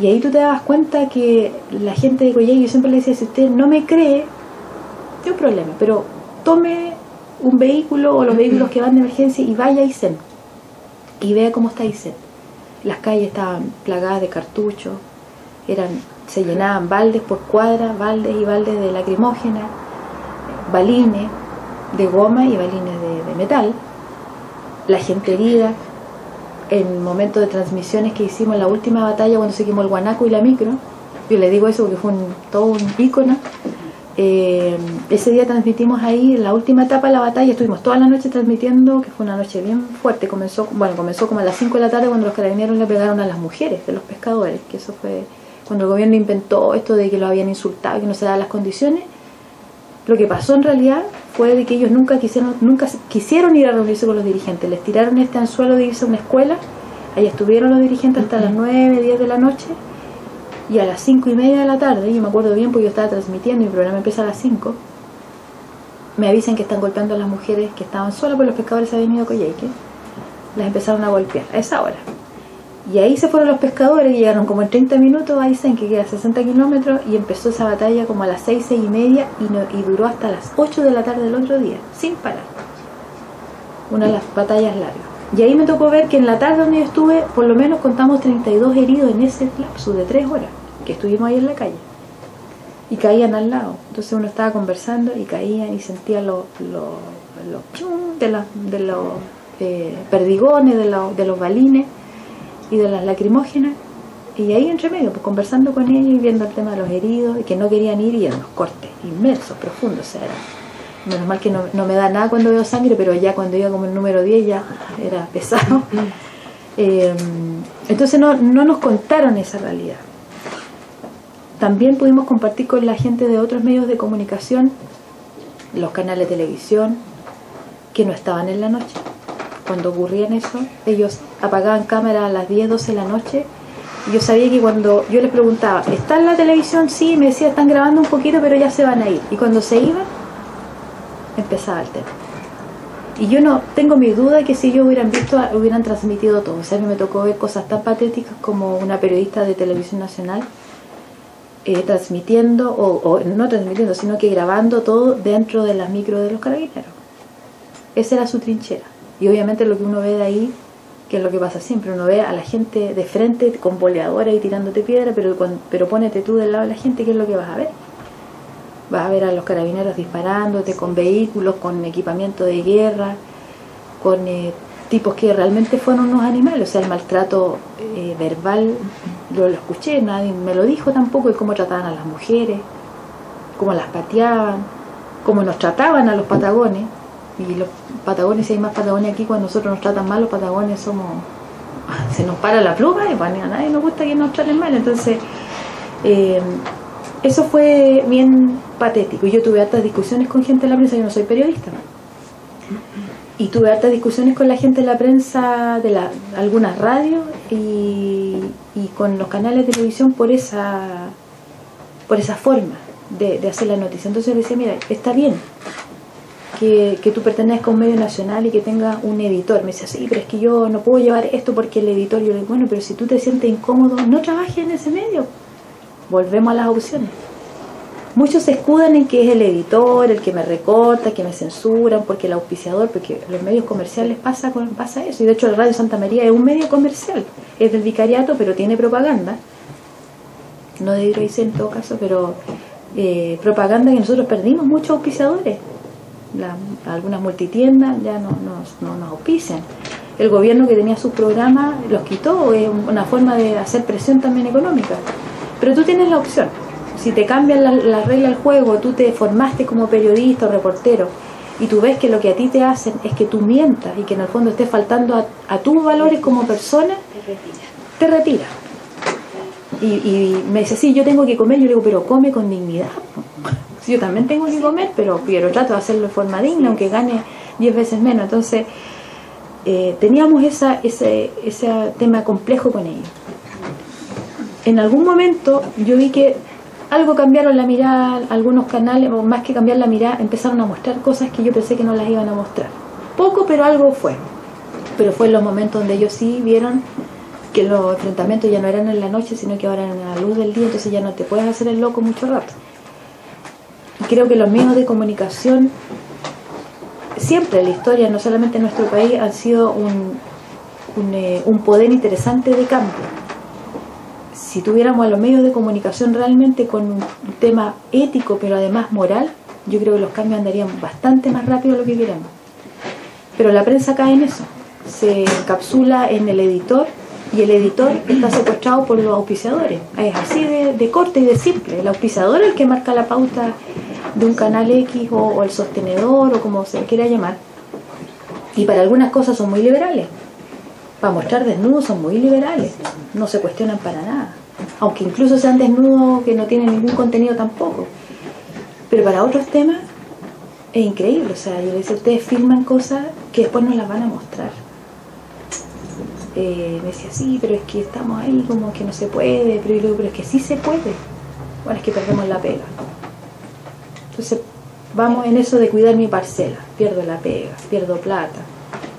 Speaker 2: Y ahí tú te dabas cuenta que la gente de Coyhaique, yo siempre le decía, si usted no me cree, tiene un problema, pero tome un vehículo o los vehículos que van de emergencia y vaya a Aysén y vea cómo está Aysén. Las calles estaban plagadas de cartuchos, se llenaban baldes por cuadra, baldes y baldes de lacrimógena, balines de goma y balines de metal, la gente herida. En momentos de transmisiones que hicimos en la última batalla, cuando se quemó el guanaco y la micro, yo le digo eso porque fue todo un ícono. Ese día transmitimos ahí, en la última etapa de la batalla, estuvimos toda la noche transmitiendo, que fue una noche bien fuerte. Comenzó como a las 5 de la tarde cuando los carabineros le pegaron a las mujeres de los pescadores, que eso fue cuando el gobierno inventó esto de que lo habían insultado y que no se daban las condiciones. Lo que pasó en realidad fue de que ellos nunca quisieron ir a reunirse con los dirigentes. Les tiraron este anzuelo de irse a una escuela. Ahí estuvieron los dirigentes hasta las 9, 10 de la noche. Y a las 5:30 de la tarde, yo me acuerdo bien porque yo estaba transmitiendo y mi programa empieza a las 5, me avisan que están golpeando a las mujeres que estaban solas porque los pescadores se habían ido a Coyhaique. Las empezaron a golpear a esa hora. Y ahí se fueron los pescadores y llegaron como en 30 minutos a Aysén, que queda a 60 kilómetros, y empezó esa batalla como a las 6, 6:30 y duró hasta las 8 de la tarde del otro día, sin parar. Una de las batallas largas. Y ahí me tocó ver que en la tarde donde yo estuve, por lo menos contamos 32 heridos en ese lapso de 3 horas que estuvimos ahí en la calle. Y caían al lado. Entonces uno estaba conversando y caían y sentía los chum de los perdigones, de los balines y de las lacrimógenas, y ahí entre medio, pues conversando con ellos y viendo el tema de los heridos, y que no querían ir, y en los cortes inmensos, profundos, o sea, menos mal que no me da nada cuando veo sangre, pero ya cuando iba como el número 10 ya era pesado. Entonces no nos contaron esa realidad. También pudimos compartir con la gente de otros medios de comunicación, los canales de televisión, que no estaban en la noche. Cuando ocurrían eso, ellos apagaban cámara a las 10, 12 de la noche, y yo sabía que cuando yo les preguntaba, ¿está en la televisión? Sí, me decía, están grabando un poquito, pero ya se van a ir. Y cuando se iban, empezaba el tema. Y yo no tengo mi duda que si ellos hubieran visto, hubieran transmitido todo. O sea, a mí me tocó ver cosas tan patéticas como una periodista de Televisión Nacional transmitiendo, o no transmitiendo, sino que grabando todo dentro de las micros de los carabineros. Esa era su trinchera. Y obviamente lo que uno ve de ahí, que es lo que pasa siempre, uno ve a la gente de frente con boleadora y tirándote piedra, pero pónete tú del lado de la gente, ¿qué es lo que vas a ver? Vas a ver a los carabineros disparándote con vehículos, con equipamiento de guerra, con tipos que realmente fueron unos animales. O sea, el maltrato verbal, yo lo escuché, nadie me lo dijo tampoco, y cómo trataban a las mujeres, cómo las pateaban, cómo nos trataban a los patagones. Y los patagones, si hay más patagones aquí, cuando nosotros nos tratan mal, los patagones se nos para la pluma, y pues a nadie nos gusta que nos traten mal. Entonces eso fue bien patético. Yo tuve hartas discusiones con gente de la prensa, yo no soy periodista, y tuve hartas discusiones con la gente de la prensa de algunas radios y con los canales de televisión por esa forma de hacer la noticia. Entonces decía, mira, está bien que tú pertenezcas a un medio nacional y que tenga un editor. Me decía, sí, pero es que yo no puedo llevar esto porque el editor. Yo le digo, bueno, pero si tú te sientes incómodo, no trabajes en ese medio. Volvemos a las opciones. Muchos se escudan en que es el editor, el que me recorta, que me censuran, porque el auspiciador, porque los medios comerciales pasa eso. Y de hecho el Radio Santa María es un medio comercial, es del vicariato, pero tiene propaganda, no de Hidroaicén en todo caso, pero propaganda que nosotros perdimos muchos auspiciadores. Algunas multitiendas ya no nos auspician. El gobierno que tenía sus programas los quitó, es una forma de hacer presión también económica. Pero tú tienes la opción. Si te cambian la regla del juego, tú te formaste como periodista o reportero y tú ves que lo que a ti te hacen es que tú mientas y que en el fondo estés faltando a tus valores como persona, te retira. Y me dice, sí, yo tengo que comer. Yo le digo, pero come con dignidad. Yo también tengo que comer, pero trato de hacerlo de forma digna, aunque gane 10 veces menos. Entonces teníamos ese tema complejo con ellos. En algún momento yo vi que algo cambiaron la mirada, algunos canales, o más que cambiar la mirada, empezaron a mostrar cosas que yo pensé que no las iban a mostrar. Poco, pero algo fue. Pero fue en los momentos donde ellos sí vieron que los enfrentamientos ya no eran en la noche, sino que ahora eran a la luz del día, entonces ya no te puedes hacer el loco mucho rato. Y creo que los medios de comunicación, siempre en la historia, no solamente en nuestro país, han sido un poder interesante de cambio. Si tuviéramos a los medios de comunicación realmente con un tema ético, pero además moral, yo creo que los cambios andarían bastante más rápido de lo que queremos. Pero la prensa cae en eso, se encapsula en el editor, y el editor está secuestrado por los auspiciadores. Es así de corto y de simple. El auspiciador es el que marca la pauta de un canal X o el sostenedor o como se quiera llamar. Y para algunas cosas son muy liberales. Para mostrar desnudos son muy liberales. No se cuestionan para nada. Aunque incluso sean desnudos que no tienen ningún contenido tampoco. Pero para otros temas es increíble. O sea, yo le decía, ustedes filman cosas que después no las van a mostrar. Me decía, sí, pero es que estamos ahí como que no se puede. Pero yo le digo, pero es que sí se puede. Bueno, es que perdemos la pega. Entonces vamos en eso de cuidar mi parcela. Pierdo la pega, pierdo plata,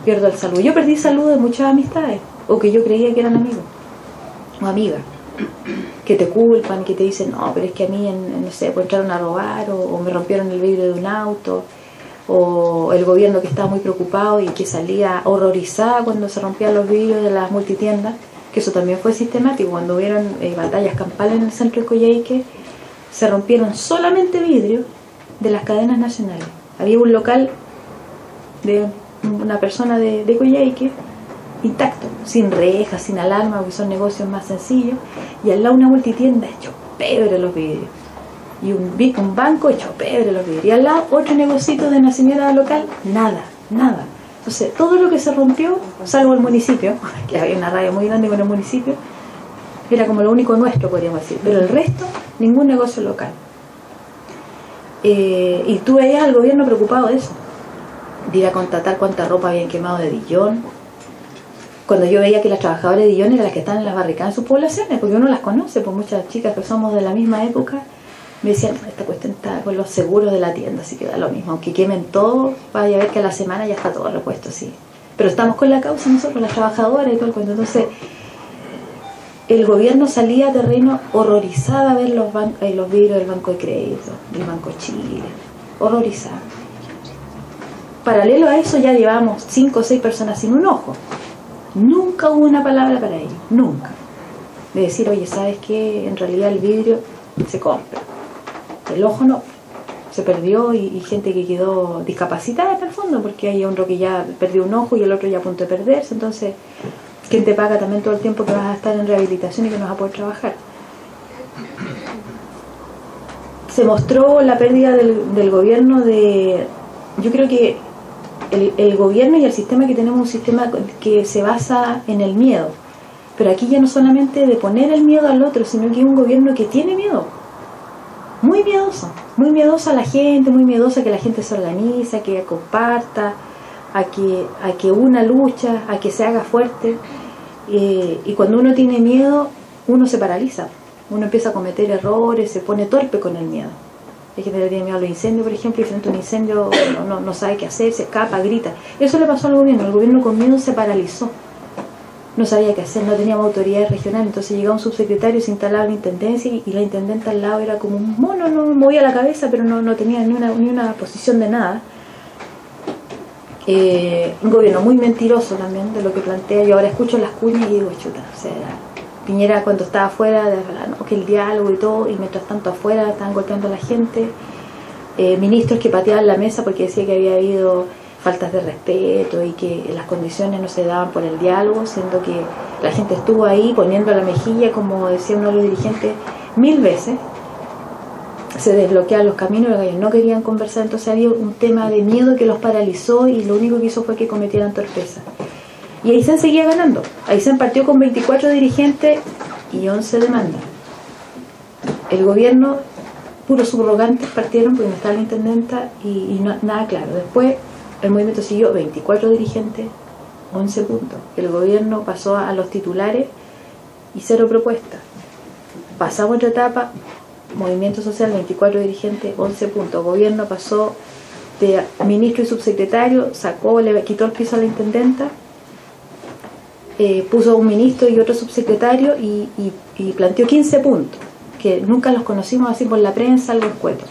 Speaker 2: pierdo el saludo. Yo perdí salud de muchas amistades, o que yo creía que eran amigos o amigas, que te culpan, que te dicen, no, pero es que a mí, no sé, pues entraron a robar, o me rompieron el vidrio de un auto, o el gobierno que estaba muy preocupado y que salía horrorizada cuando se rompían los vidrios de las multitiendas, que eso también fue sistemático. Cuando hubieron batallas campales en el centro de Coyhaique, se rompieron solamente vidrios de las cadenas nacionales. Había un local de una persona de Coyhaique intacto, sin rejas, sin alarma, porque son negocios más sencillos, y al lado una multitienda hecho pebre los vidrios, y un banco hecho pebre los vidrios, y al lado otro negocito de una señora local, nada. Entonces todo lo que se rompió, salvo el municipio, que había una radio muy grande con el municipio, era como lo único nuestro, podríamos decir, pero el resto, ningún negocio local. Y tú veías al gobierno preocupado de eso, de ir a constatar cuánta ropa habían quemado de Dillon, cuando yo veía que las trabajadoras de Dillon eran las que están en las barricadas en sus poblaciones, porque uno las conoce, pues muchas chicas que somos de la misma época, me decían, esta cuestión está con los seguros de la tienda, así que da lo mismo, aunque quemen todo, vaya a ver que a la semana ya está todo repuesto, sí. Pero estamos con la causa nosotros, las trabajadoras y todo el cuento. Entonces, el gobierno salía a terreno horrorizada a ver los vidrios del Banco de Crédito, del Banco Chile, horrorizada. Paralelo a eso ya llevamos 5 o 6 personas sin un ojo. Nunca hubo una palabra para ellos, nunca. De decir, oye, ¿sabes qué? En realidad el vidrio se compra, el ojo no. Se perdió y gente que quedó discapacitada en el fondo, porque hay otro que ya perdió un ojo y el otro ya a punto de perderse. Entonces, ¿quién te paga también todo el tiempo que vas a estar en rehabilitación y que no vas a poder trabajar? Se mostró la pérdida del gobierno de... Yo creo que el gobierno y el sistema que tenemos, un sistema que se basa en el miedo. Pero aquí ya no solamente de poner el miedo al otro, sino que es un gobierno que tiene miedo. Muy miedoso a la gente, muy miedoso a que la gente se organiza, que comparta, a que una lucha, a que se haga fuerte. Y cuando uno tiene miedo, uno se paraliza. Uno empieza a cometer errores, se pone torpe con el miedo. Hay gente que tiene miedo a los incendios, por ejemplo, y frente a un incendio no sabe qué hacer, se escapa, grita. Eso le pasó al gobierno. El gobierno con miedo se paralizó. No sabía qué hacer, no teníamos autoridades regionales. Entonces llegaba un subsecretario, se instalaba la intendencia y la intendenta al lado era como un mono, no movía la cabeza, pero no tenía ni una posición de nada. Un gobierno muy mentiroso también de lo que plantea. Yo ahora escucho las cuñas y digo, chuta, o sea, Piñera cuando estaba afuera, no, que el diálogo y todo, y mientras tanto afuera estaban golpeando a la gente. Ministros que pateaban la mesa porque decía que había habido faltas de respeto y que las condiciones no se daban por el diálogo, siendo que la gente estuvo ahí poniendo la mejilla, como decía uno de los dirigentes, 1000 veces. Se desbloqueaban los caminos, los gallos no querían conversar, entonces había un tema de miedo que los paralizó y lo único que hizo fue que cometieran torpeza. Y Aysén seguía ganando. Aysén partió con 24 dirigentes y 11 demandas. El gobierno, puros subrogantes partieron porque no estaba la intendenta y nada claro. Después el movimiento siguió 24 dirigentes, 11 puntos. El gobierno pasó a los titulares y 0 propuestas. Pasamos otra etapa, movimiento social, 24 dirigentes, 11 puntos. El gobierno pasó de ministro y subsecretario, le quitó el piso a la intendenta, puso un ministro y otro subsecretario y planteó 15 puntos, que nunca los conocimos así por la prensa, algo escueto.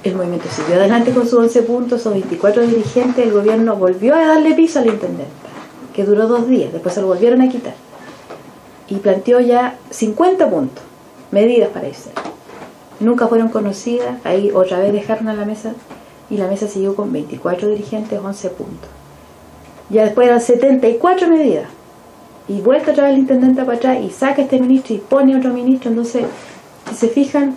Speaker 2: El movimiento siguió adelante con sus 11 puntos, sus 24 dirigentes. El gobierno volvió a darle piso a la intendenta, que duró 2 días, después se lo volvieron a quitar. Y planteó ya 50 puntos, medidas para irse. Nunca fueron conocidas, ahí otra vez dejaron a la mesa, y la mesa siguió con 24 dirigentes, 11 puntos. Ya después eran 74 medidas, y vuelta otra vez la intendenta para atrás, y saca este ministro y pone otro ministro. Entonces, si se fijan,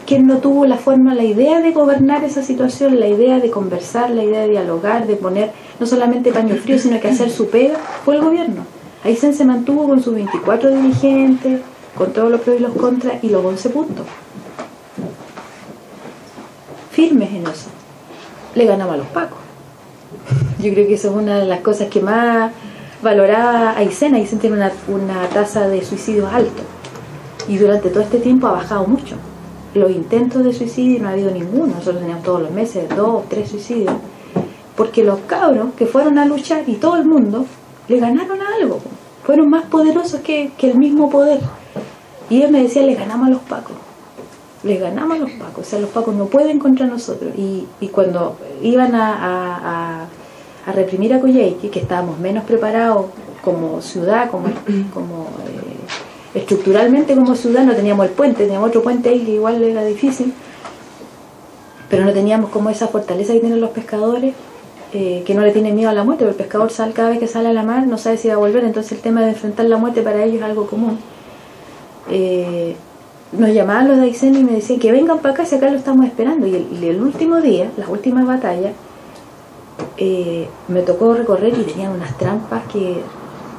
Speaker 2: ¿quién no tuvo la idea de gobernar esa situación, la idea de conversar, la idea de dialogar, de poner no solamente paño frío, sino que hacer su pega? Fue el gobierno. Aysén se mantuvo con sus 24 dirigentes, con todos los pros y los contras, y los 11 puntos. Firmes en eso. le ganamos a los pacos. Yo creo que eso es una de las cosas que más valoraba Aysén. Aysén tiene una tasa de suicidios alto y durante todo este tiempo ha bajado mucho. Los intentos de suicidio no ha habido ninguno. Nosotros teníamos todos los meses 2, 3 suicidios, porque los cabros que fueron a luchar y todo el mundo le ganaron a algo, fueron más poderosos que el mismo poder. Y él me decía, le ganamos a los pacos, les ganamos a los pacos, o sea, los pacos no pueden contra nosotros. Y cuando iban a reprimir a Coyhaique, que estábamos menos preparados como ciudad, como estructuralmente como ciudad, no teníamos el puente, teníamos otro puente ahí que igual era difícil, pero no teníamos como esa fortaleza que tienen los pescadores, que no le tienen miedo a la muerte, porque el pescador cada vez que sale a la mar no sabe si va a volver, entonces el tema de enfrentar la muerte para ellos es algo común. Nos llamaban los de Aysén y me decían que vengan para acá si acá lo estamos esperando. Y el último día, las últimas batallas, me tocó recorrer y tenían unas trampas que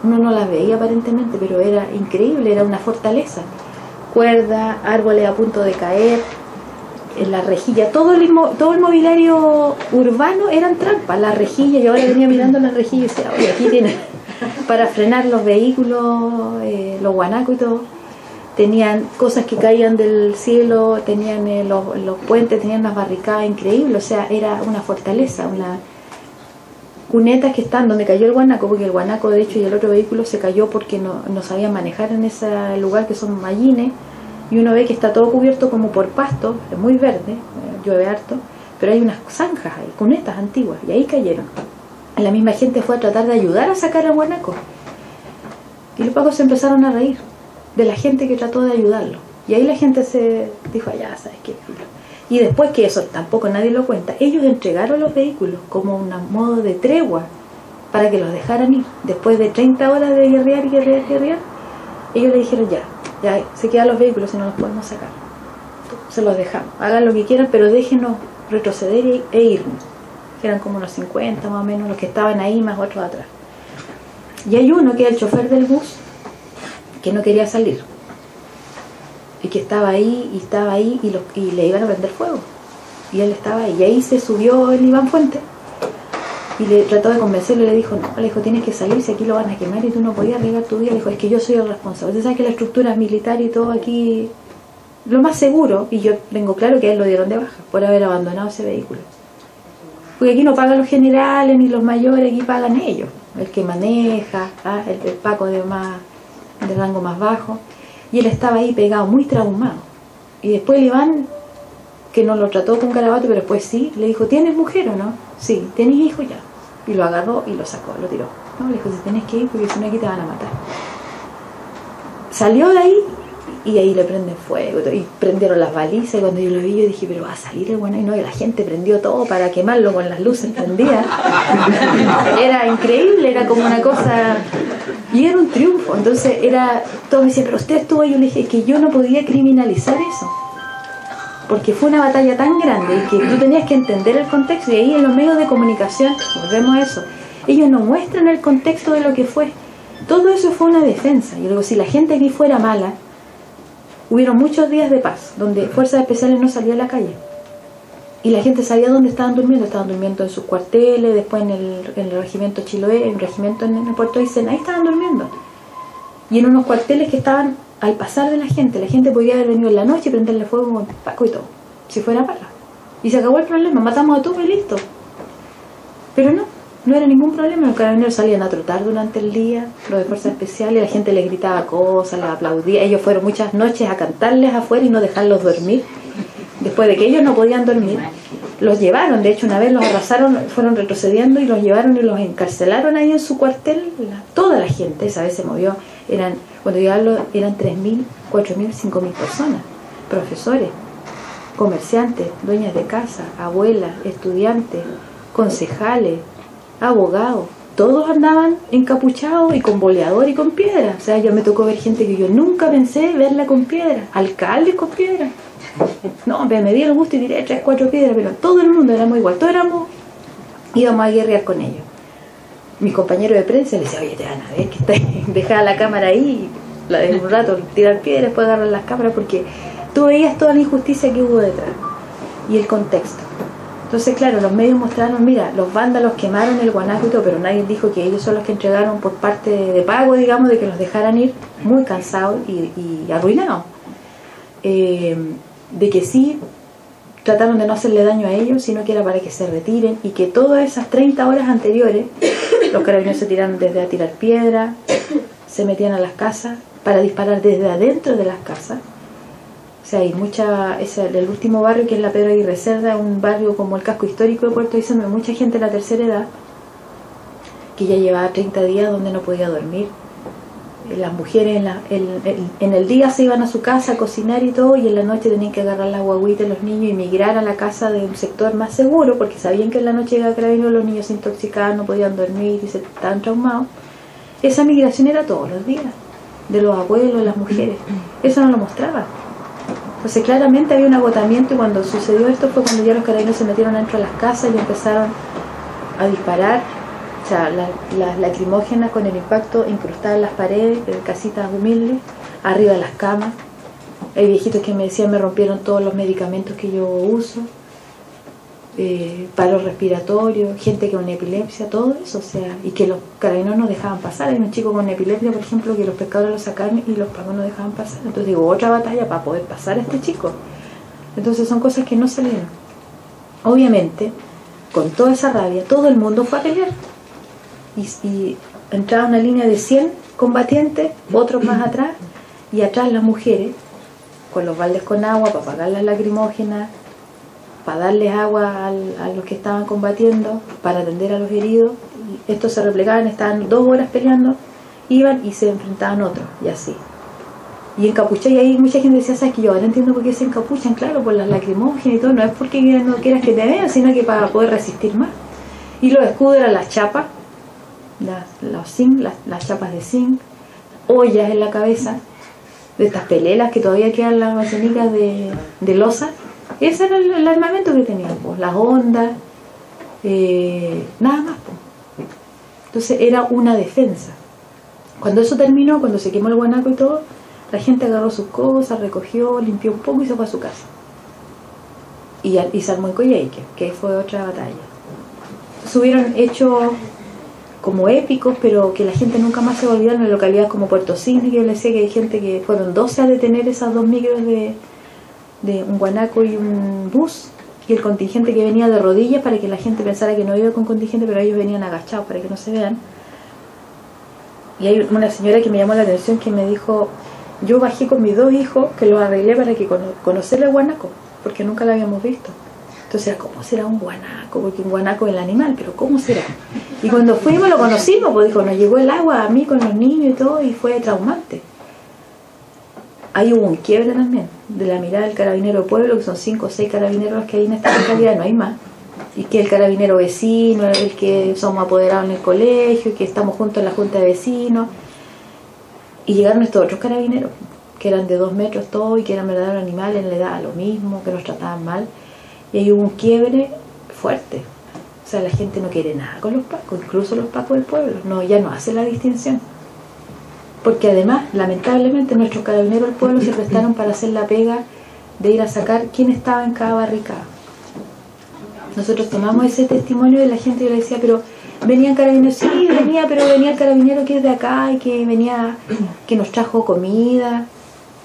Speaker 2: uno no las veía aparentemente, pero era increíble, era una fortaleza. Cuerdas, árboles a punto de caer, en la rejilla, todo el mobiliario urbano eran trampas, la rejilla. Yo ahora venía mirando la rejilla y decía, oye, aquí tienen para frenar los vehículos, los guanacos y todo. Tenían cosas que caían del cielo, tenían los puentes, tenían unas barricadas increíbles, o sea, era una fortaleza, una cunetas que están donde cayó el guanaco, porque el guanaco de hecho y el otro vehículo se cayó porque no sabían manejar en ese lugar que son mallines, y uno ve que está todo cubierto como por pasto, es muy verde, llueve harto, pero hay unas zanjas ahí, cunetas antiguas, y ahí cayeron. La misma gente fue a tratar de ayudar a sacar al guanaco, y los pacos se empezaron a reír de la gente que trató de ayudarlo, y ahí la gente se dijo, ya sabes qué. Y después, que eso tampoco nadie lo cuenta, ellos entregaron los vehículos como un modo de tregua para que los dejaran ir. Después de 30 horas de guerrear, ellos le dijeron, ya se quedan los vehículos y no los podemos sacar, se los dejamos, hagan lo que quieran, pero déjenos retroceder e irnos. Eran como unos 50 más o menos los que estaban ahí, más otros atrás. Y hay uno que es el chofer del bus, que no quería salir, y que estaba ahí y le iban a prender fuego, y él estaba ahí, y ahí se subió el Iván Fuente y le trató de convencerlo y le dijo, no, le dijo, tienes que salir, si aquí lo van a quemar y tú no podías arriesgar tu vida. Le dijo, es que yo soy el responsable, usted sabe que la estructura militar y todo aquí, lo más seguro, y yo tengo claro que a él lo dieron de baja por haber abandonado ese vehículo, porque aquí no pagan los generales ni los mayores, aquí pagan ellos, el que maneja, el paco de rango más bajo. Y él estaba ahí pegado, muy traumado. Y después el Iván, que no lo trató con garabato, pero después sí, le dijo, ¿tienes mujer o no? Sí. ¿Tienes hijo? Ya. Y lo agarró y lo sacó, lo tiró. No, le dijo, si tienes que ir, porque si no aquí te van a matar. Salió de ahí y ahí le prenden fuego. Y prendieron las balizas, y cuando yo lo vi, yo dije, pero va a salir el bueno. Y no, y la gente prendió todo para quemarlo con las luces prendidas. Era increíble, era como una cosa... Y era un triunfo. Entonces todos me decían, pero usted estuvo ahí. Yo le dije que yo no podía criminalizar eso, porque fue una batalla tan grande y que tú tenías que entender el contexto. Y ahí en los medios de comunicación, volvemos a eso, ellos no muestran el contexto de lo que fue. Todo eso fue una defensa. Y luego, si la gente aquí fuera mala, hubieron muchos días de paz donde fuerzas especiales no salían a la calle y la gente sabía dónde estaban durmiendo en sus cuarteles, después en el regimiento Chiloé, en el regimiento en el puerto de Aysén, ahí estaban durmiendo, y en unos cuarteles que estaban al pasar de la gente podía haber venido en la noche y prenderle fuego con paco y todo, si fuera para, y se acabó el problema, matamos a todos y listo. Pero no era ningún problema. Los carabineros salían a trotar durante el día, los de fuerzas especiales, la gente les gritaba cosas, les aplaudía, ellos fueron muchas noches a cantarles afuera y no dejarlos dormir. Después de que ellos no podían dormir, los llevaron, de hecho una vez los arrasaron, fueron retrocediendo y los llevaron y los encarcelaron ahí en su cuartel. Toda la gente, esa vez se movió, cuando llegaron eran 3.000, 4.000, 5.000 personas, profesores, comerciantes, dueñas de casa, abuelas, estudiantes, concejales, abogados, todos andaban encapuchados y con boleador y con piedra. O sea, yo me tocó ver gente que yo nunca pensé verla con piedra, alcaldes con piedra. No, me di el gusto y tiré 3, 4 piedras, pero todo el mundo éramos igual, todos íbamos a guerrear con ellos. Mi compañero de prensa le decía, oye, te van a ver que está dejada la cámara ahí, la de un rato tirar piedras, después agarrar las cámaras, porque tú veías toda la injusticia que hubo detrás y el contexto. Entonces, claro, los medios mostraron, mira, los vándalos quemaron el guanaco y todo, pero nadie dijo que ellos son los que entregaron por parte de pago, digamos, de que los dejaran ir muy cansados y arruinados. De que sí trataron de no hacerle daño a ellos, sino que era para que se retiren, y que todas esas 30 horas anteriores los carabineros se tiraron desde a tirar piedra, se metían a las casas para disparar desde adentro de las casas. O sea, hay mucha, el último barrio, que es la Pedro Aguirre Cerda, un barrio como el casco histórico de Puerto Aysén, donde mucha gente de la tercera edad, que ya llevaba 30 días donde no podía dormir. Las mujeres en el día se iban a su casa a cocinar y todo, y en la noche tenían que agarrar la guaguita de los niños y migrar a la casa de un sector más seguro, porque sabían que en la noche llegaba Carabineros, los niños se intoxicaban, no podían dormir y se estaban traumados. Esa migración era todos los días, de los abuelos, de las mujeres. Eso no lo mostraba. Entonces claramente había un agotamiento, y cuando sucedió esto fue cuando ya los carabineros se metieron dentro de las casas y empezaron a disparar. O sea, las lacrimógenas con el impacto incrustadas en las paredes de casitas humildes, arriba de las camas. Hay viejitos que me decían, me rompieron todos los medicamentos que yo uso, paro respiratorio, gente con epilepsia, todo eso. O sea, y que los carabineros no dejaban pasar. Hay un chico con epilepsia, por ejemplo, que los pescadores lo sacaron y los pagos no dejaban pasar. Entonces digo, otra batalla para poder pasar a este chico. Entonces son cosas que no se leen. Obviamente, con toda esa rabia, todo el mundo fue a pelear. Y entraba una línea de 100 combatientes, otros más atrás, y atrás las mujeres con los baldes con agua para apagar las lacrimógenas, para darles agua a los que estaban combatiendo, para atender a los heridos. Estos se replegaban, estaban 2 horas peleando, iban y se enfrentaban otros, y así. Y encapuchados, y ahí mucha gente decía, ¿sabes que yo ahora entiendo por qué se encapuchan? Claro, por las lacrimógenas y todo, no es porque no quieras que te vean, sino que para poder resistir más. Y los escudos eran las chapas, las chapas de zinc, ollas en la cabeza, de estas pelelas que todavía quedan las basenicas de losa. Ese era el armamento que tenían, pues, las ondas, nada más, pues. Entonces era una defensa. Cuando eso terminó, cuando se quemó el guanaco y todo, la gente agarró sus cosas, recogió, limpió un poco y se fue a su casa. Y se armó en Coyhaique, que fue otra batalla. Hubieron hechos como épicos, pero que la gente nunca más se va a olvidar, en localidades como Puerto Cisne, que yo les decía que hay gente que fueron 12 a detener esas 2 micros de un guanaco y un bus, y el contingente que venía de rodillas para que la gente pensara que no iba con contingente, pero ellos venían agachados para que no se vean. Y hay una señora que me llamó la atención, que me dijo, yo bajé con mis 2 hijos, que los arreglé para que conocer el guanaco, porque nunca lo habíamos visto. Entonces, ¿cómo será un guanaco? Porque un guanaco es el animal, pero ¿cómo será? Y cuando fuimos lo conocimos, pues dijo, nos llegó el agua a mí con los niños y todo, y fue traumante. Ahí hubo un quiebre también, de la mirada del carabinero de pueblo, que son 5 o 6 carabineros los que hay en esta localidad, no hay más. Y que el carabinero vecino, el que somos apoderados en el colegio, que estamos juntos en la junta de vecinos. Y llegaron estos otros carabineros, que eran de 2 metros todos, y que eran verdaderos animales, le daba lo mismo, que nos trataban mal. Y ahí hubo un quiebre fuerte. O sea, la gente no quiere nada con los pacos, incluso los pacos del pueblo. No, ya no hace la distinción. Porque además, lamentablemente, nuestros carabineros del pueblo se prestaron para hacer la pega de ir a sacar quién estaba en cada barricada. Nosotros tomamos ese testimonio de la gente y yo le decía, pero venían carabineros, sí, venía, pero venía el carabinero que es de acá y que venía, que nos trajo comida,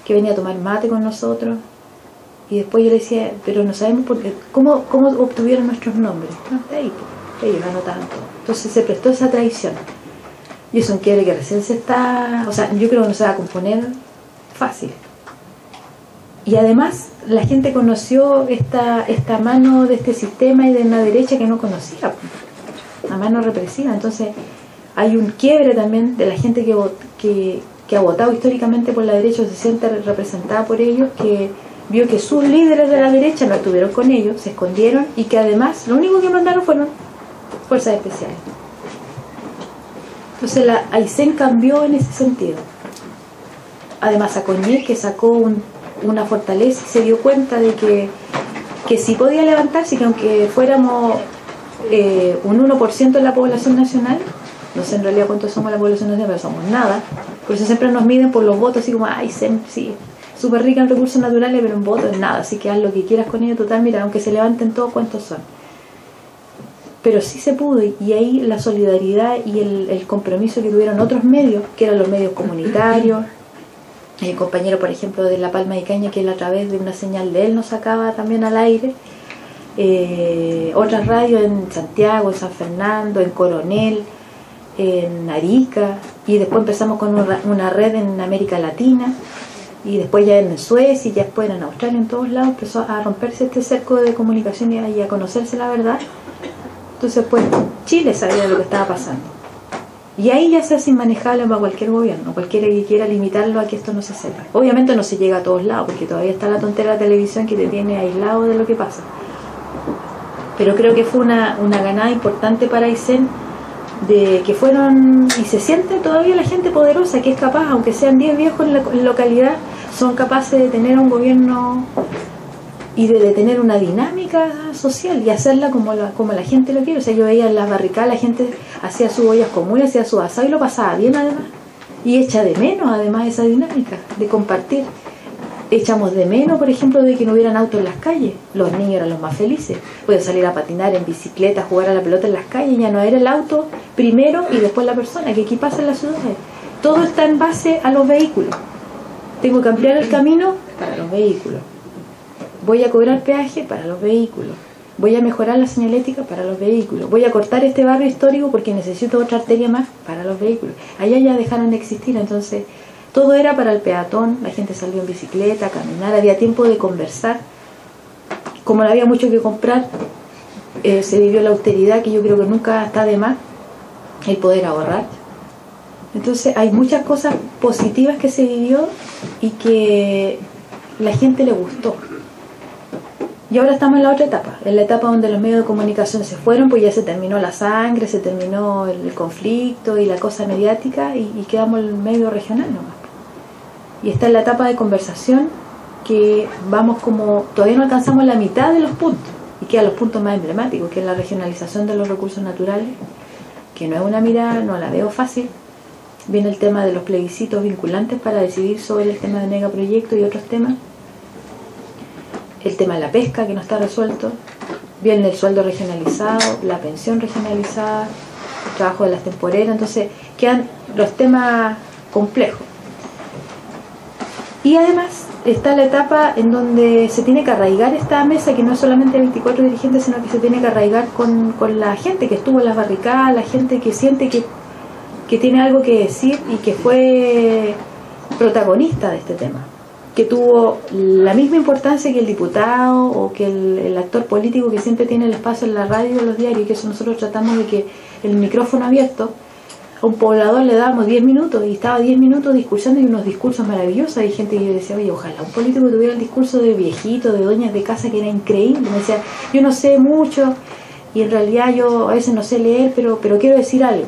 Speaker 2: que venía a tomar mate con nosotros. Y después yo le decía, pero no sabemos por qué, ¿cómo obtuvieron nuestros nombres? No, de ahí, pues, ellos anotaban todo. Entonces se prestó esa traición. Y es un quiebre que recién se está, o sea, yo creo que no se va a componer fácil. Y además la gente conoció esta mano de este sistema y de una derecha que no conocía, una mano represiva. Entonces hay un quiebre también de la gente que ha votado históricamente por la derecha, se siente representada por ellos, que vio que sus líderes de la derecha no estuvieron con ellos, se escondieron, y que además lo único que mandaron fueron fuerzas especiales. Entonces la Aysén cambió en ese sentido. Además Acoñez, que sacó una fortaleza y se dio cuenta de que sí podía levantarse, que aunque fuéramos un 1% de la población nacional, no sé en realidad cuántos somos la población nacional, pero somos nada, por eso siempre nos miden por los votos, así como Aysén, sí, súper rica en recursos naturales, pero en votos es nada, así que haz lo que quieras con ello, total, mira, aunque se levanten todos, ¿cuántos son? pero sí se pudo, y ahí la solidaridad y el compromiso que tuvieron otros medios, que eran los medios comunitarios. El compañero, por ejemplo, de La Palma de Caña, que él a través de una señal de él nos sacaba también al aire. Otras radios en Santiago, en San Fernando, en Coronel, en Arica, y después empezamos con una red en América Latina, y después ya en Suecia, y ya después en Australia, en todos lados empezó a romperse este cerco de comunicación y a conocerse la verdad. Entonces pues Chile sabía lo que estaba pasando, y ahí ya se hace inmanejable para cualquier gobierno, cualquiera que quiera limitarlo a que esto no se sepa. Obviamente no se llega a todos lados, porque todavía está la tontera de la televisión que te tiene aislado de lo que pasa, pero creo que fue una ganada importante para Aysén, de que fueron, y se siente todavía la gente poderosa que es capaz, aunque sean 10 viejos en la localidad, son capaces de tener un gobierno y de tener una dinámica social y hacerla como la gente lo quiere. O sea, yo veía en las barricadas, la gente hacía sus ollas comunes, hacía su asado y lo pasaba bien además, y echa de menos además esa dinámica de compartir. Echamos de menos, por ejemplo, de que no hubieran autos en las calles. Los niños eran los más felices, podían salir a patinar en bicicleta, jugar a la pelota en las calles. Ya no era el auto primero y después la persona, que aquí pasa en las ciudades. Todo está en base a los vehículos. Tengo que ampliar el camino para los vehículos, voy a cobrar peaje para los vehículos, voy a mejorar la señalética para los vehículos, voy a cortar este barrio histórico porque necesito otra arteria más para los vehículos. Allá ya dejaron de existir, entonces todo era para el peatón. La gente salió en bicicleta a caminar, había tiempo de conversar. Como no había mucho que comprar, se vivió la austeridad, que yo creo que nunca está de más, el poder ahorrar. Entonces hay muchas cosas positivas que se vivió y que la gente le gustó. Y ahora estamos en la otra etapa, en la etapa donde los medios de comunicación se fueron, pues ya se terminó la sangre, se terminó el conflicto y la cosa mediática, y quedamos en el medio regional nomás. Y está en la etapa de conversación, que vamos como, todavía no alcanzamos la mitad de los puntos, y quedan los puntos más emblemáticos, que es la regionalización de los recursos naturales, que no es una mirada, no la veo fácil. Viene el tema de los plebiscitos vinculantes para decidir sobre el tema de megaproyectos y otros temas. El tema de la pesca, que no está resuelto. Viene el sueldo regionalizado, la pensión regionalizada, el trabajo de las temporeras. Entonces quedan los temas complejos. Y además está la etapa en donde se tiene que arraigar esta mesa, que no es solamente 24 dirigentes, sino que se tiene que arraigar con la gente que estuvo en las barricadas, la gente que siente que tiene algo que decir y que fue protagonista de este tema, que tuvo la misma importancia que el diputado o que el actor político que siempre tiene el espacio en la radio o los diarios, y que eso nosotros tratamos de que el micrófono abierto, a un poblador le dábamos 10 minutos y estaba 10 minutos discursando, y unos discursos maravillosos. Hay gente que yo decía, oye, ojalá un político tuviera el discurso de viejito, de doñas de casa, que era increíble. Me decía, yo no sé mucho y en realidad yo a veces no sé leer, pero quiero decir algo.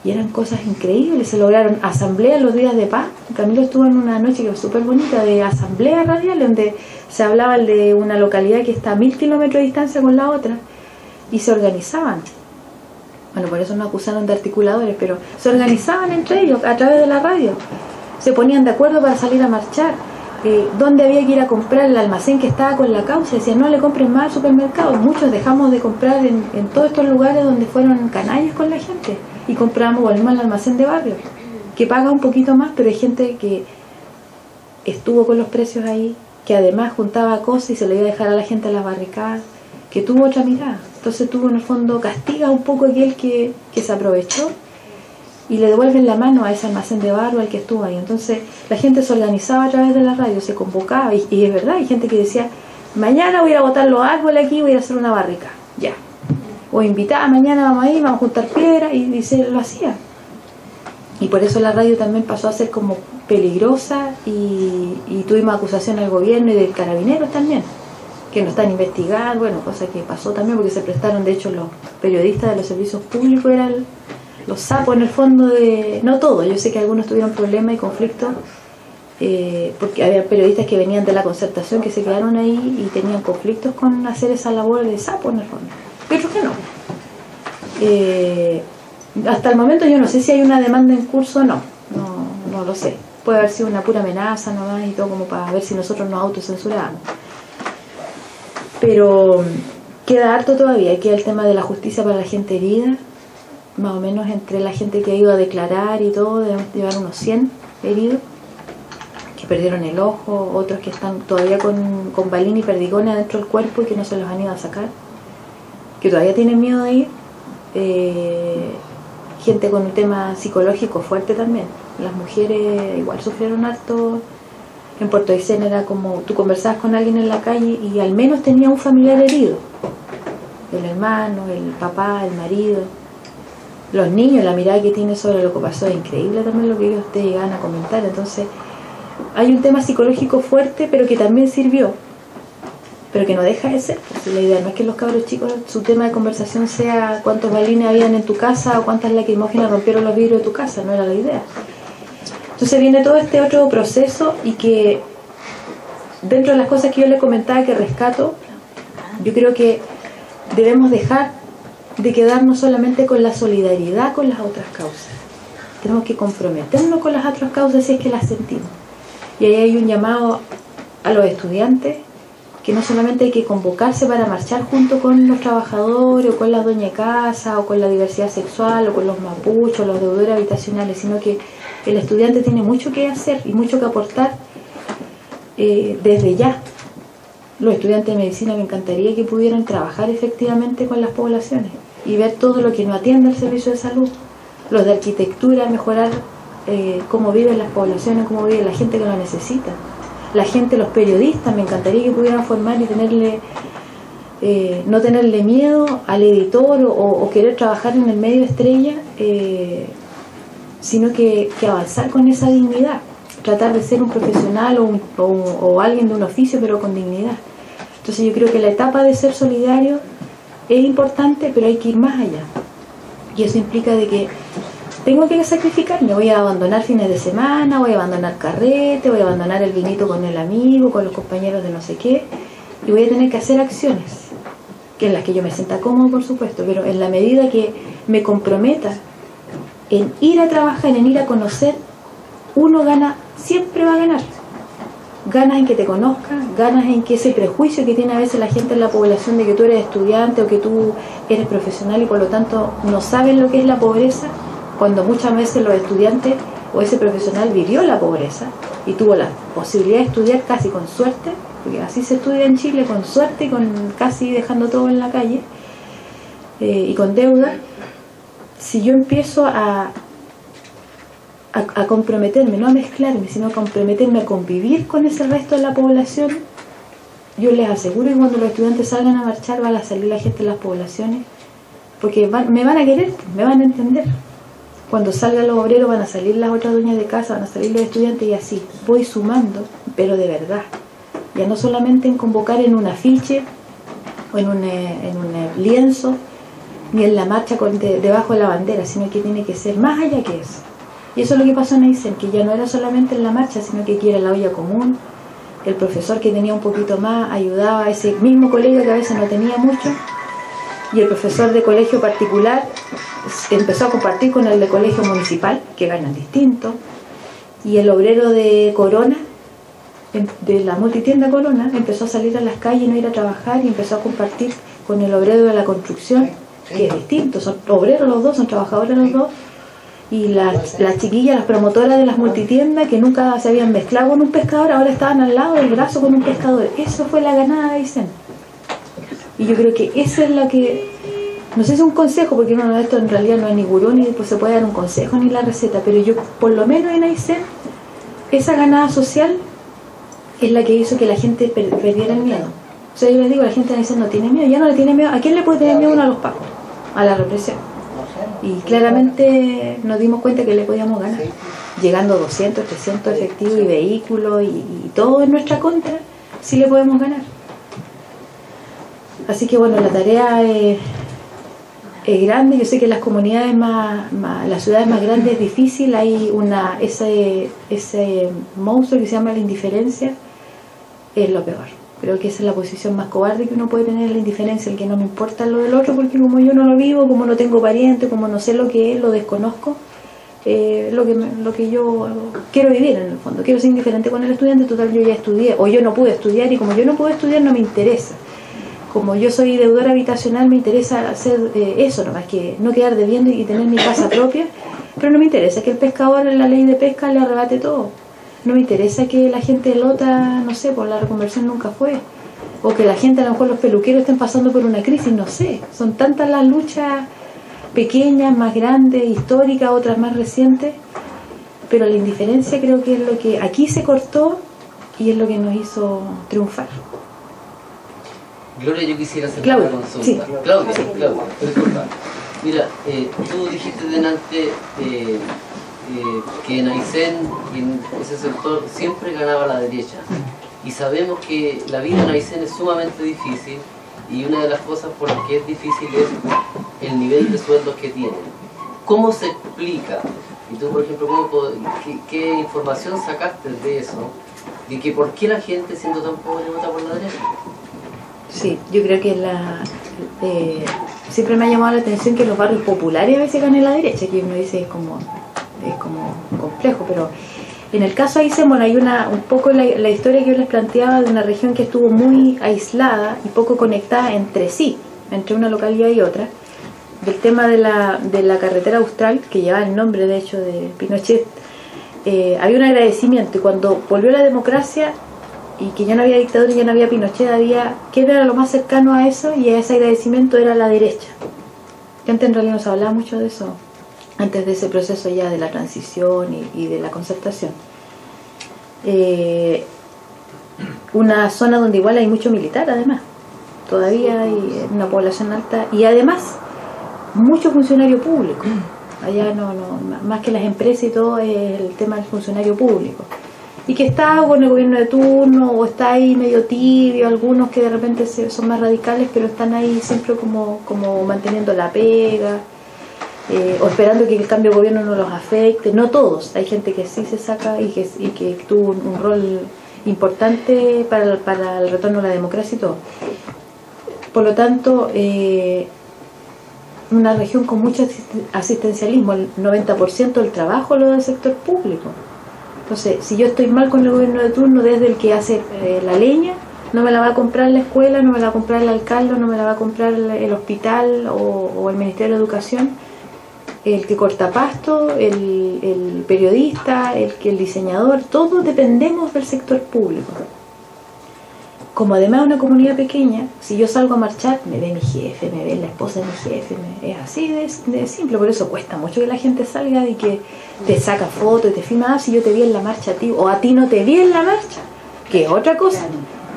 Speaker 2: Y eran cosas increíbles. Se lograron asambleas los días de paz. Camilo estuvo en una noche que fue súper bonita de asamblea radial, donde se hablaba de una localidad que está a 1000 kilómetros de distancia con la otra, y se organizaban. Bueno, por eso nos acusaron de articuladores, pero se organizaban entre ellos a través de la radio. Se ponían de acuerdo para salir a marchar. Dónde había que ir a comprar, el almacén que estaba con la causa. Decían, no le compren más al supermercado. Muchos dejamos de comprar en todos estos lugares donde fueron canallas con la gente, y compramos, volvimos al almacén de barrio, que paga un poquito más, pero hay gente que estuvo con los precios ahí, que además juntaba cosas y se le iba a dejar a la gente a las barricadas, que tuvo otra mirada. Entonces tuvo, en el fondo, castiga un poco aquel que se aprovechó, y le devuelven la mano a ese almacén de barro al que estuvo ahí. Entonces la gente se organizaba a través de la radio, se convocaba, y es verdad, hay gente que decía, mañana voy a ir a botar los árboles aquí, voy a ir a hacer una barrica, ya. O invitaba, mañana vamos a ir, vamos a juntar piedras, y se lo hacía. Y por eso la radio también pasó a ser como peligrosa, y tuvimos acusación al gobierno y de carabineros también, que no están investigando, bueno, cosa que pasó también porque se prestaron, de hecho los periodistas de los servicios públicos eran los sapos en el fondo de... No todos, yo sé que algunos tuvieron problemas y conflictos, porque había periodistas que venían de la Concertación que se quedaron ahí y tenían conflictos con hacer esa labor de sapo en el fondo, y otros que no. Hasta el momento yo no sé si hay una demanda en curso, no lo sé. Puede haber sido una pura amenaza nomás y todo, como para ver si nosotros nos autocensuramos. Pero Queda harto todavía, queda el tema de la justicia para la gente herida, más o menos entre la gente que ha ido a declarar y todo, debemos llevar unos 100 heridos, que perdieron el ojo, otros que están todavía con balín y perdigones dentro del cuerpo y que no se los han ido a sacar, que todavía tienen miedo de ir, gente con un tema psicológico fuerte también. Las mujeres igual sufrieron harto. En Puerto Aysén era como, tú conversabas con alguien en la calle y al menos tenía un familiar herido, el hermano, el papá, el marido, los niños, la mirada que tiene sobre lo que pasó es increíble también lo que ellos te llegan a comentar. Entonces hay un tema psicológico fuerte, pero que también sirvió, pero que no deja de ser. Pues la idea no es que los cabros chicos, su tema de conversación sea cuántos balines habían en tu casa o cuántas lacrimógenas rompieron los vidrios de tu casa, no era la idea. Entonces viene todo este otro proceso, y que dentro de las cosas que yo le comentaba que rescato, yo creo que debemos dejar de quedarnos solamente con la solidaridad con las otras causas. Tenemos que comprometernos con las otras causas si es que las sentimos. Y ahí hay un llamado a los estudiantes, que no solamente hay que convocarse para marchar junto con los trabajadores o con las dueñas de casa o con la diversidad sexual o con los mapuchos, los deudores habitacionales, sino que el estudiante tiene mucho que hacer y mucho que aportar desde ya. Los estudiantes de medicina me encantaría que pudieran trabajar efectivamente con las poblaciones y ver todo lo que no atiende el servicio de salud. Los de arquitectura, mejorar cómo viven las poblaciones, cómo vive la gente que lo necesita. La gente, los periodistas, me encantaría que pudieran formar y tenerle no tenerle miedo al editor o querer trabajar en el medio estrella, sino que avanzar con esa dignidad, tratar de ser un profesional o alguien de un oficio, pero con dignidad. Entonces yo creo que la etapa de ser solidario es importante, pero hay que ir más allá, y eso implica de que tengo que sacrificarme. Voy a abandonar fines de semana, voy a abandonar carrete, voy a abandonar el vinito con el amigo, con los compañeros de no sé qué, y voy a tener que hacer acciones que en las que yo me sienta cómodo, por supuesto, pero en la medida que me comprometa en ir a trabajar, en ir a conocer, uno gana, siempre va a ganar. Ganas en que te conozcan, ganas en que ese prejuicio que tiene a veces la gente en la población de que tú eres estudiante o que tú eres profesional y por lo tanto no saben lo que es la pobreza, cuando muchas veces los estudiantes o ese profesional vivió la pobreza y tuvo la posibilidad de estudiar casi con suerte, porque así se estudia en Chile, con suerte y con casi dejando todo en la calle y con deuda. Si yo empiezo a comprometerme, no a mezclarme, sino a comprometerme a convivir con ese resto de la población, yo les aseguro que cuando los estudiantes salgan a marchar van a salir la gente de las poblaciones, porque me van a querer, me van a entender. Cuando salgan los obreros van a salir las otras dueñas de casa, van a salir los estudiantes, y así voy sumando, pero de verdad. Ya no solamente en convocar en un afiche o en un lienzo, ni en la marcha debajo de la bandera, sino que tiene que ser más allá que eso. Y eso es lo que pasó en Aysén, que ya no era solamente en la marcha, sino que aquí era la olla común. El profesor que tenía un poquito más ayudaba a ese mismo colegio que a veces no tenía mucho, y el profesor de colegio particular empezó a compartir con el de colegio municipal, que ganan distinto, y el obrero de Corona, de la multitienda Corona, empezó a salir a las calles, no ir a trabajar, y empezó a compartir con el obrero de la construcción, que es distinto, son obreros los dos, son trabajadores los dos, y las chiquillas, las promotoras de las multitiendas que nunca se habían mezclado con un pescador, ahora estaban al lado del brazo con un pescador. Eso fue la ganada de Aysén. Y yo creo que esa es la que, no sé si es un consejo, porque bueno, esto en realidad no es ni gurú, ni pues se puede dar un consejo ni la receta, pero yo por lo menos en Aysén, esa ganada social es la que hizo que la gente perdiera el miedo. O sea, yo les digo, la gente en Aysén no tiene miedo, ya no le tiene miedo. ¿A quién le puede tener miedo uno? A los pacos, a la represión. Y claramente nos dimos cuenta que le podíamos ganar, llegando 200, 300 efectivos y vehículos y todo en nuestra contra, sí le podemos ganar. Así que bueno, la tarea es grande. Yo sé que en las comunidades las ciudades más grandes es difícil, hay ese monstruo que se llama la indiferencia, es lo peor. Creo que esa es la posición más cobarde que uno puede tener, la indiferencia, el que no me importa lo del otro, porque como yo no lo vivo, como no tengo pariente, como no sé lo que es, lo desconozco, lo que yo quiero vivir en el fondo. Quiero ser indiferente con el estudiante, total yo ya estudié, o yo no pude estudiar, y como yo no pude estudiar no me interesa. como yo soy deudora habitacional, me interesa hacer eso nomás, que no quedar debiendo y tener mi casa propia, pero no me interesa que el pescador en la ley de pesca le arrebate todo. No me interesa que la gente de Lota, no sé, por la reconversión nunca fue, o que la gente, a lo mejor los peluqueros estén pasando por una crisis, no sé. Son tantas las luchas pequeñas, más grandes, históricas, otras más recientes, pero la indiferencia creo que es lo que aquí se cortó y es lo que nos hizo triunfar.
Speaker 3: Gloria, yo quisiera hacer
Speaker 2: Claudia,
Speaker 3: una consulta.
Speaker 2: sí.
Speaker 3: Claudia, disculpa. Mira, tú dijiste delante que en Aysén, en ese sector, siempre ganaba la derecha. Y sabemos que la vida en Aysén es sumamente difícil, y una de las cosas por las que es difícil es el nivel de sueldos que tienen. ¿Cómo se explica? Y tú, por ejemplo, ¿qué información sacaste de eso? De que por qué la gente, siendo tan pobre, vota por la derecha.
Speaker 2: Sí, yo creo que siempre me ha llamado la atención que los barrios populares a veces ganan la derecha, que uno dice es como complejo, pero en el caso ahí hay un poco la historia que yo les planteaba de una región que estuvo muy aislada y poco conectada entre sí, entre una localidad y otra, del tema de la carretera austral, que lleva el nombre de hecho de Pinochet. Había un agradecimiento, y cuando volvió la democracia y que ya no había dictadura y ya no había Pinochet, ¿qué era lo más cercano a eso? Y a ese agradecimiento era la derecha, que antes en realidad no se hablaba mucho de eso, antes de ese proceso ya de la transición y de la concertación. Una zona donde igual hay mucho militar, además, todavía hay una población alta, y además mucho funcionario público. Allá más que las empresas y todo, es el tema del funcionario público, y que está con el gobierno de turno, o está ahí medio tibio, algunos que de repente son más radicales, pero están ahí siempre como manteniendo la pega, o esperando que el cambio de gobierno no los afecte. No todos, hay gente que sí se saca y que tuvo un rol importante para el retorno a la democracia y todo. Por lo tanto, una región con mucho asistencialismo, el 90% del trabajo lo da el sector público. Entonces, si yo estoy mal con el gobierno de turno, desde el que hace la leña, no me la va a comprar la escuela, no me la va a comprar el alcalde, no me la va a comprar el hospital o el Ministerio de Educación, el que corta pasto, el periodista, el diseñador, todos dependemos del sector público. Como además es una comunidad pequeña, si yo salgo a marchar, me ve mi jefe, me ve la esposa de mi jefe, es así de simple. Por eso cuesta mucho que la gente salga y que te saca fotos y te filma. Si yo te vi en la marcha a ti, o a ti no te vi en la marcha, que es otra cosa.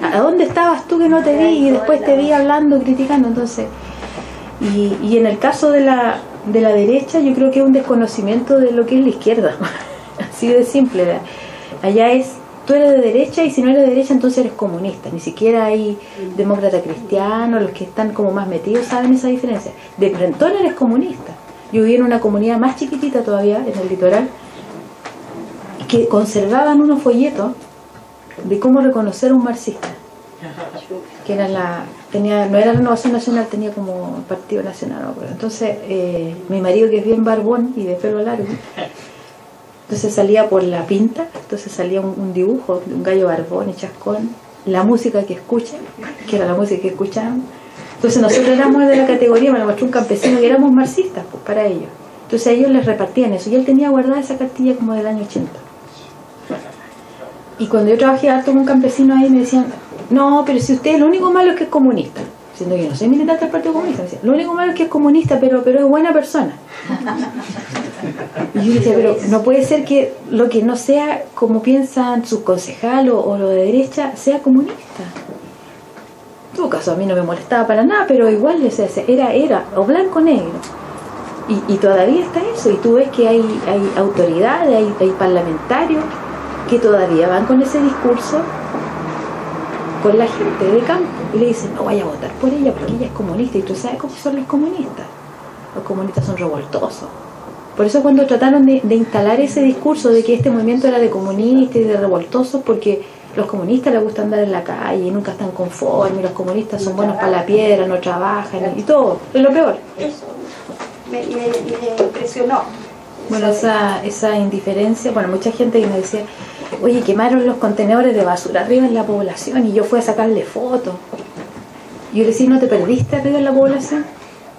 Speaker 2: ¿A dónde estabas tú que no te vi y después te vi hablando, criticando? Entonces, y en el caso de la derecha, yo creo que es un desconocimiento de lo que es la izquierda. Así de simple. Allá tú eres de derecha, y si no eres de derecha entonces eres comunista. Ni siquiera hay demócrata cristiano, los que están como más metidos saben esa diferencia. De frentón eres comunista. Yo viví en una comunidad más chiquitita todavía, en el litoral, que conservaban unos folletos de cómo reconocer a un marxista, que era no era Renovación Nacional, tenía como Partido Nacional, ¿no? Entonces mi marido, que es bien barbón y de pelo largo, entonces salía por la pinta, entonces salía un dibujo de un gallo barbón y chascón, la música que escuchan, que era la música que escuchaban. Entonces nosotros éramos de la categoría, me lo mostró un campesino, que éramos marxistas, pues, para ellos. Entonces a ellos les repartían eso, y él tenía guardada esa cartilla como del año 80. Y cuando yo trabajé harto con un campesino ahí, me decían, no, pero si usted, lo único malo es que es comunista. Siendo que yo no soy militante del Partido Comunista, me decían, lo único malo es que es comunista, pero es buena persona. Y yo decía, pero no puede ser que lo que no sea como piensan sus concejales o lo de derecha sea comunista. En todo caso, a mí no me molestaba para nada, pero igual era o blanco o negro. Y todavía está eso, y tú ves que hay autoridades, hay parlamentarios que todavía van con ese discurso con la gente de campo y le dicen, no vaya a votar por ella porque ella es comunista. Y tú sabes cómo son los comunistas son revoltosos. Por eso cuando trataron de instalar ese discurso de que este movimiento era de comunistas y de revoltosos, porque los comunistas les gusta andar en la calle y nunca están conformes, los comunistas son buenos para la piedra, no trabajan y todo, es lo peor.
Speaker 4: Eso me impresionó.
Speaker 2: Bueno, esa indiferencia, bueno, mucha gente que me decía, oye, quemaron los contenedores de basura arriba en la población, y yo fui a sacarle fotos. Y yo le decía, ¿no te perdiste arriba en la población?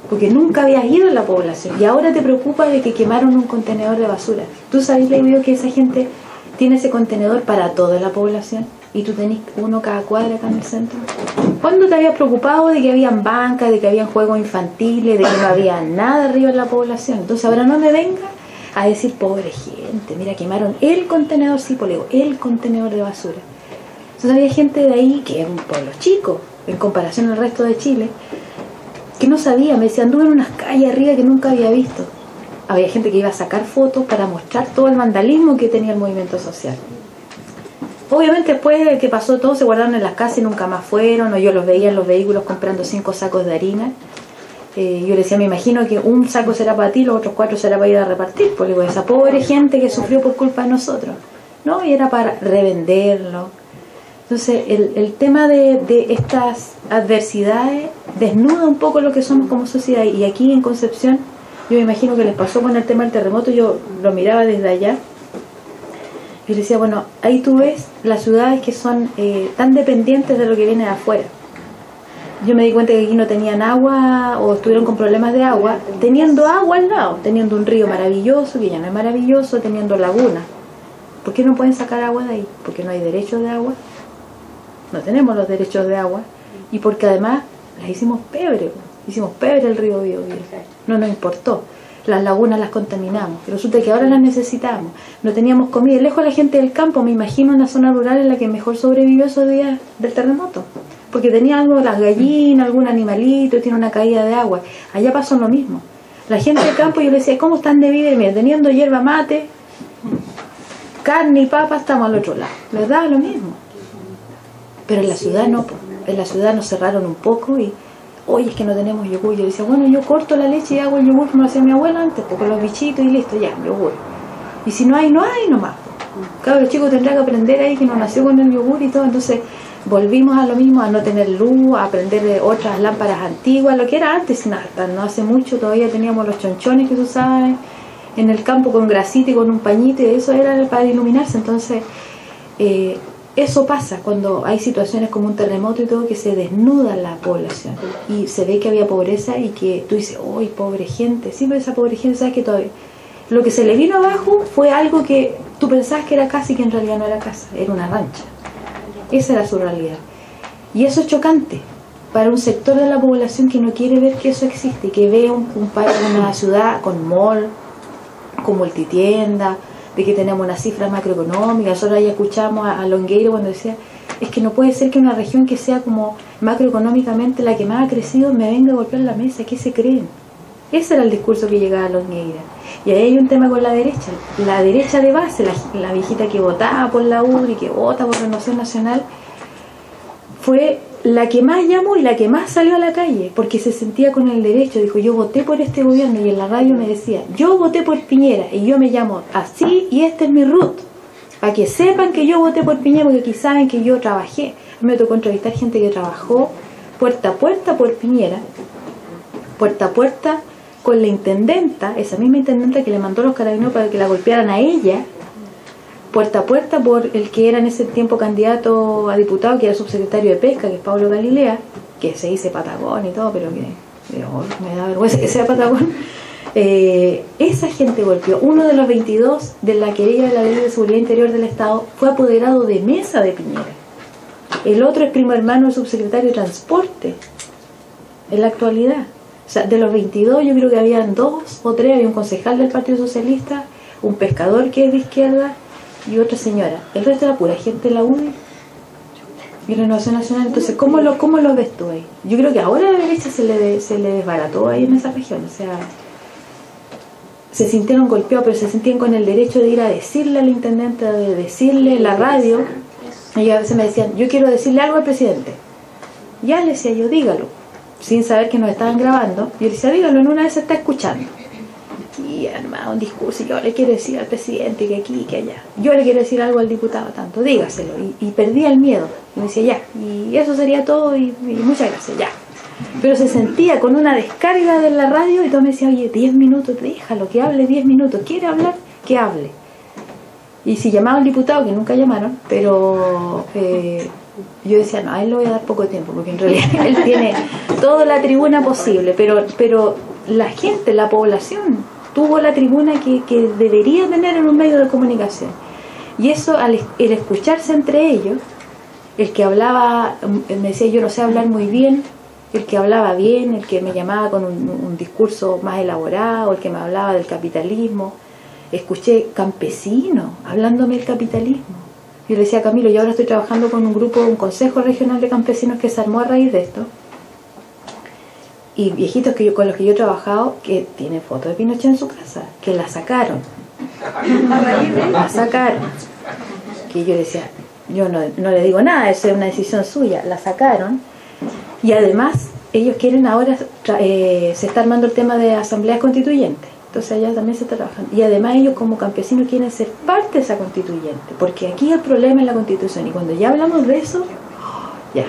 Speaker 2: Porque nunca habías ido a la población y ahora te preocupa de que quemaron un contenedor de basura. ¿Tú sabes, le digo, que esa gente tiene ese contenedor para toda la población y tú tenés uno cada cuadra acá en el centro? ¿Cuándo te habías preocupado de que habían bancas, de que habían juegos infantiles, de que no había nada arriba en la población? Entonces ahora no me venga a decir, pobre gente, mira, quemaron el contenedor, sí, pues le digo, el contenedor de basura. Entonces había gente de ahí, que es un pueblo chico en comparación al resto de Chile, que no sabía, me decía, anduve en unas calles arriba que nunca había visto. Había gente que iba a sacar fotos para mostrar todo el vandalismo que tenía el movimiento social. Obviamente después de que pasó todo se guardaron en las casas y nunca más fueron, o yo los veía en los vehículos comprando 5 sacos de harina. Yo le decía, me imagino que un saco será para ti, los otros 4 será para ir a repartir, porque digo, esa pobre gente que sufrió por culpa de nosotros, ¿no? Y era para revenderlo. Entonces el tema de estas adversidades desnuda un poco lo que somos como sociedad, y aquí en Concepción yo me imagino que les pasó con el tema del terremoto. Yo lo miraba desde allá y decía, bueno, ahí tú ves las ciudades que son tan dependientes de lo que viene de afuera. Yo me di cuenta que aquí no tenían agua o estuvieron con problemas de agua, teniendo agua al lado, teniendo un río maravilloso, que ya no es maravilloso, teniendo lagunas. ¿Por qué no pueden sacar agua de ahí? Porque no hay derechos de agua. No tenemos los derechos de agua. Y porque además las hicimos pebre el río Biobío. No nos importó. Las lagunas las contaminamos. Y resulta que ahora las necesitamos. No teníamos comida. Lejos la gente del campo, me imagino una zona rural en la que mejor sobrevivió esos días del terremoto. Porque tenía algo, las gallinas, algún animalito, tiene una caída de agua. Allá pasó lo mismo. La gente del campo, yo le decía, ¿cómo están de vida? Mira, teniendo hierba mate, carne y papa, estamos al otro lado. Les da lo mismo. Pero en la ciudad no, en la ciudad nos cerraron un poco y, oye, es que no tenemos yogur. Yo le decía, bueno, yo corto la leche y hago el yogur como lo hacía mi abuela antes, con los bichitos y listo, ya, yogur. Y si no hay, no hay nomás. Claro, los chicos tendrán que aprender ahí que no nació con el yogur y todo. Entonces volvimos a lo mismo, a no tener luz, a aprender de otras lámparas antiguas, lo que era antes, sin hasta no hace mucho todavía teníamos los chonchones que se usaban en el campo con grasita y con un pañito, y eso era para iluminarse. Entonces eso pasa cuando hay situaciones como un terremoto y todo, que se desnuda la población y se ve que había pobreza y que tú dices, ¡ay, pobre gente! Sí, pero esa pobre gente, ¿sabes que todavía lo que se le vino abajo fue algo que tú pensabas que era casa y que en realidad no era casa, era una rancha? Esa era su realidad. Y eso es chocante para un sector de la población que no quiere ver que eso existe, que ve una ciudad con mall, con multitienda, de que tenemos una cifra macroeconómica. Nosotros ahí escuchamos a Longueiro cuando decía, es que no puede ser que una región que sea como macroeconómicamente la que más ha crecido me venga a golpear la mesa. ¿Qué se creen? Ese era el discurso que llegaba a Longueira. Y ahí hay un tema con la derecha de base, la viejita que votaba por la UDI, que vota por Renovación Nacional, fue la que más llamó y la que más salió a la calle, porque se sentía con el derecho. Dijo, yo voté por este gobierno, y en la radio me decía, yo voté por Piñera y yo me llamo así y este es mi root, para que sepan que yo voté por Piñera, porque aquí saben que yo trabajé. Me tocó entrevistar gente que trabajó puerta a puerta por Piñera, puerta a puerta con la intendenta, esa misma intendenta que le mandó los carabineros para que la golpearan a ella, puerta a puerta por el que era en ese tiempo candidato a diputado, que era subsecretario de Pesca, que es Pablo Galilea, que se dice Patagón y todo, pero que me da vergüenza que sea Patagón. Esa gente golpeó. Uno de los 22 de la querella de la Ley de Seguridad Interior del Estado fue apoderado de mesa de Piñera. El otro es primo hermano del subsecretario de Transporte en la actualidad. O sea, de los 22 yo creo que habían 2 o 3, había un concejal del Partido Socialista, un pescador que es de izquierda y otra señora. El resto era pura gente de la UDI y Renovación Nacional. Entonces, ¿cómo lo ves tú ahí? Yo creo que ahora a la derecha se le desbarató ahí en esa región. O sea, se sintieron golpeados, pero se sentían con el derecho de ir a decirle al intendente, de decirle en la radio. Y a veces me decían, yo quiero decirle algo al presidente. Ya le decía yo, dígalo. Sin saber que nos estaban grabando. Yo le decía, dígalo, en una vez se está escuchando. Y armaba un discurso, y yo le quiero decir al presidente que aquí, que allá. Yo le quiero decir algo al diputado, tanto, dígaselo. Y perdía el miedo. Y me decía, ya. Y eso sería todo, y muchas gracias, ya. Pero se sentía con una descarga de la radio, y todo me decía, oye, 10 minutos, déjalo, que hable 10 minutos. ¿Quiere hablar? Que hable. Y si llamaba al diputado, que nunca llamaron, pero Yo decía, no, a él le voy a dar poco tiempo, porque en realidad él tiene toda la tribuna posible, pero la gente, la población, tuvo la tribuna que debería tener en un medio de comunicación. Y eso, el escucharse entre ellos, el que hablaba, me decía, yo no sé hablar muy bien, el que hablaba bien, el que me llamaba con un discurso más elaborado, el que me hablaba del capitalismo. Escuché campesinos hablándome del capitalismo. Yo le decía a Camilo, yo ahora estoy trabajando con un grupo, un consejo regional de campesinos que se armó a raíz de esto. Y viejitos con los que yo he trabajado, que tienen fotos de Pinochet en su casa, que la sacaron. La sacaron. Que yo decía, yo no le digo nada, eso es una decisión suya. La sacaron. Y además, ellos quieren ahora, se está armando el tema de asambleas constituyentes. Entonces allá también se está trabajando. Y además ellos como campesinos quieren ser parte de esa constituyente. Porque aquí el problema es la constitución. Y cuando ya hablamos de eso, ya,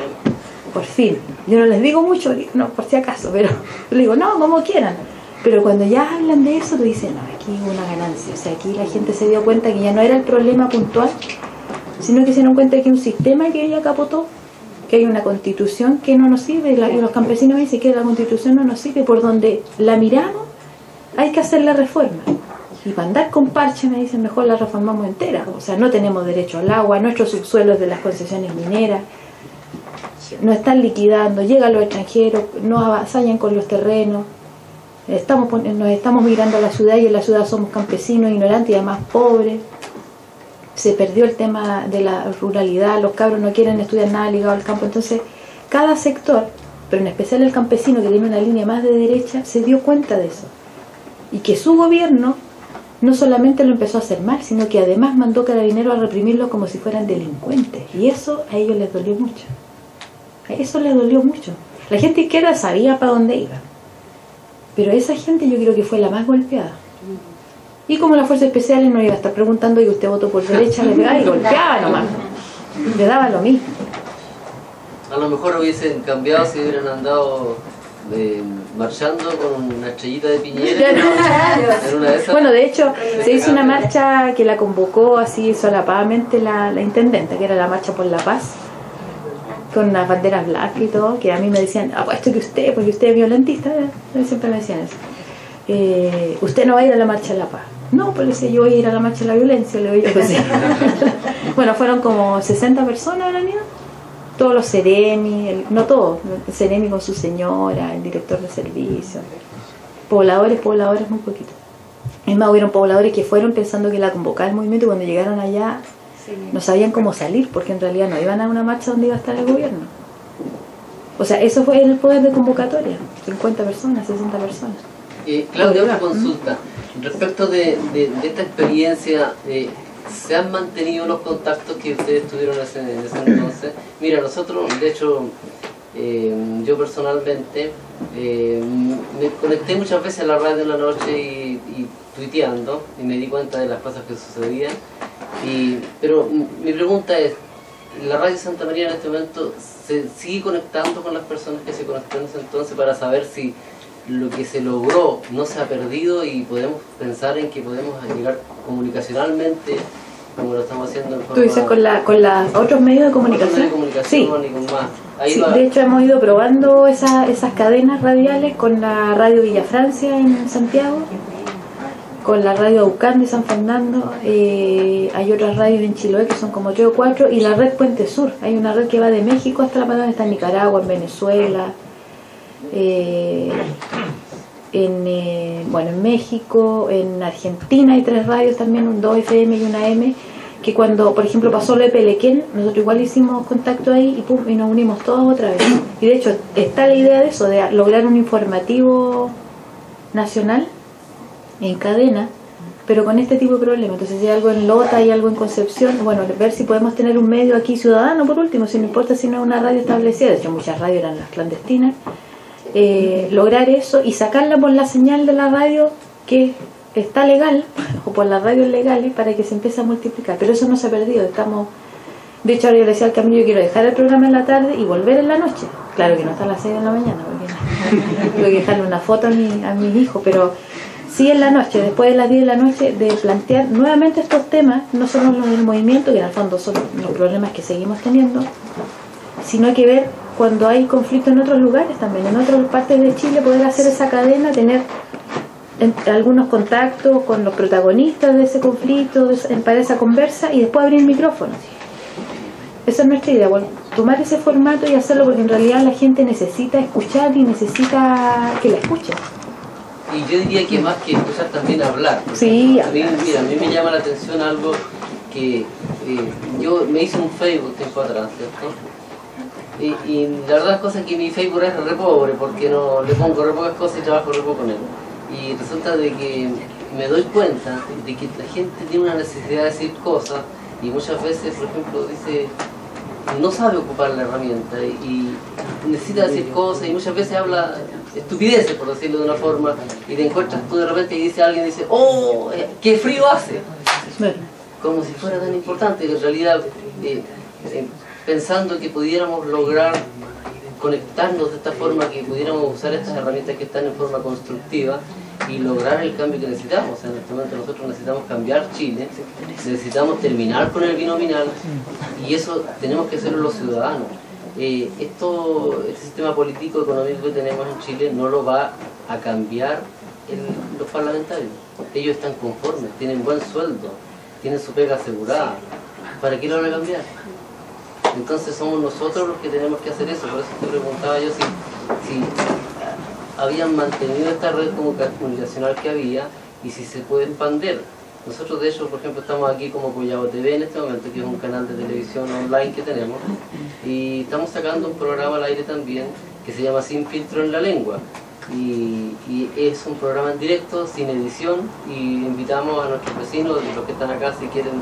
Speaker 2: por fin. Yo no les digo mucho, no, por si acaso, pero les digo, no, como quieran. Pero cuando ya hablan de eso, tú dices, no, aquí hubo una ganancia. O sea, aquí la gente se dio cuenta que ya no era el problema puntual, sino que se dieron cuenta que hay un sistema que ya capotó, que hay una constitución que no nos sirve. Y los campesinos dicen que la constitución no nos sirve. Por donde la miramos, hay que hacer la reforma. Y para andar con parche me dicen, mejor la reformamos entera. O sea, no tenemos derecho al agua, nuestros subsuelos de las concesiones mineras nos están liquidando, llegan los extranjeros, nos avasallan con los terrenos, nos estamos migrando a la ciudad y en la ciudad somos campesinos, ignorantes y además pobres. Se perdió el tema de la ruralidad, los cabros no quieren estudiar nada ligado al campo. Entonces, cada sector, pero en especial el campesino que tiene una línea más de derecha, se dio cuenta de eso. Y que su gobierno no solamente lo empezó a hacer mal, sino que además mandó Carabineros a reprimirlo como si fueran delincuentes. Y eso a ellos les dolió mucho. A eso les dolió mucho. La gente izquierda sabía para dónde iba. Pero esa gente yo creo que fue la más golpeada. Y como las fuerzas especiales no iba a estar preguntando y usted votó por derecha, le pegaba y golpeaba nomás. Le daba lo mismo.
Speaker 3: A lo mejor hubiesen cambiado si hubieran andado marchando con una estrellita de Piñera. En una de esas.
Speaker 2: Bueno, de hecho, se hizo una marcha que la convocó así solapadamente la intendenta, que era la Marcha por la Paz, con unas banderas blancas y todo, que a mí me decían, apuesto que usted, porque usted es violentista, siempre me decían eso. Usted no va a ir a la Marcha de la Paz. No, pues yo voy a ir a la Marcha de la Violencia, le voy a decir. Bueno, fueron como 60 personas en la unidad. Todos los Ceremi, no todos, el Ceremi con su señora, el director de servicio, pobladores muy poquitos. Es más, hubieron pobladores que fueron pensando que la convocaba el movimiento y cuando llegaron allá no sabían cómo salir, porque en realidad no iban a una marcha donde iba a estar el gobierno. O sea, eso fue el poder de convocatoria, 50 personas, 60 personas.
Speaker 3: Claudia, una consulta. Respecto de esta experiencia, ¿se han mantenido los contactos que ustedes tuvieron en ese entonces? Mira, nosotros, de hecho, yo personalmente me conecté muchas veces a la radio en la noche y tuiteando, y me di cuenta de las cosas que sucedían. Pero mi pregunta es, ¿la Radio Santa María en este momento se sigue conectando con las personas que se conectó en ese entonces para saber si lo que se logró no se ha perdido y podemos pensar en que podemos llegar comunicacionalmente como lo estamos haciendo en forma...
Speaker 2: ¿Tú dices con los otros medios de comunicación? Sí.
Speaker 3: Y con más. Ahí
Speaker 2: sí, de hecho hemos ido probando esas cadenas radiales con la Radio Villafrancia en Santiago, con la Radio Aucán de San Fernando, hay otras radios en Chiloé que son como 3 o 4, y la red Puente Sur, hay una red que va de México hasta la Patagonia, está en Nicaragua, en Venezuela, en México, en Argentina hay 3 radios también, un 2 FM y una M, que cuando por ejemplo pasó lo de Pelequén, nosotros igual hicimos contacto ahí y, pum, y nos unimos todos otra vez. Y de hecho está la idea de eso, de lograr un informativo nacional en cadena, pero con este tipo de problemas. Entonces si hay algo en Lota, hay algo en Concepción, bueno, ver si podemos tener un medio aquí ciudadano por último, si no importa si no es una radio establecida, de hecho muchas radios eran las clandestinas, lograr eso y sacarla por la señal de la radio que está legal, o por las radios legales, para que se empiece a multiplicar. Pero eso no se ha perdido, de hecho ahora yo le decía al Camilo, yo quiero dejar el programa en la tarde y volver en la noche. Claro que no está a las 6 de la mañana, porque tengo que dejarle una foto a mis hijos, pero sí en la noche, después de las 10 de la noche, de plantear nuevamente estos temas, no solo los del movimiento, que en el fondo son los problemas que seguimos teniendo, sino hay que ver cuando hay conflicto en otros lugares también, en otras partes de Chile, poder hacer esa cadena, tener algunos contactos con los protagonistas de ese conflicto, para esa conversa, y después abrir el micrófono. Esa es nuestra idea, bueno, tomar ese formato y hacerlo, porque en realidad la gente necesita escuchar y necesita que la escuchen.
Speaker 3: Y yo diría que más que escuchar, también hablar.
Speaker 2: Sí,
Speaker 3: a mí me llama la atención algo que yo me hice un Facebook tiempo atrás, ¿cierto? Y la verdad es que mi Facebook es re pobre, porque no le pongo re pocas cosas y trabajo re poco con él. Y resulta de que me doy cuenta de que la gente tiene una necesidad de decir cosas, y muchas veces, por ejemplo, dice, no sabe ocupar la herramienta y necesita decir cosas, y muchas veces habla estupideces, por decirlo de una forma, y te encuentras tú de repente y dice alguien, dice, ¡oh, qué frío hace! Como si fuera tan importante, que en realidad pensando que pudiéramos lograr conectarnos de esta forma, que pudiéramos usar estas herramientas que están en forma constructiva y lograr el cambio que necesitamos. O sea, en este momento nosotros necesitamos cambiar Chile, necesitamos terminar con el binominal, y eso tenemos que hacerlo los ciudadanos. Este sistema político económico que tenemos en Chile no lo va a cambiar los parlamentarios. Ellos están conformes, tienen buen sueldo, tienen su pega asegurada. ¿Para qué lo van a cambiar? Entonces somos nosotros los que tenemos que hacer eso. Por eso te preguntaba yo si habían mantenido esta red comunicacional que había y si se puede expandir. Nosotros de hecho, por ejemplo, estamos aquí como Collao TV en este momento, que es un canal de televisión online que tenemos, y estamos sacando un programa al aire también que se llama Sin Filtro en la Lengua, y es un programa en directo, sin edición, y invitamos a nuestros vecinos, los que están acá, si quieren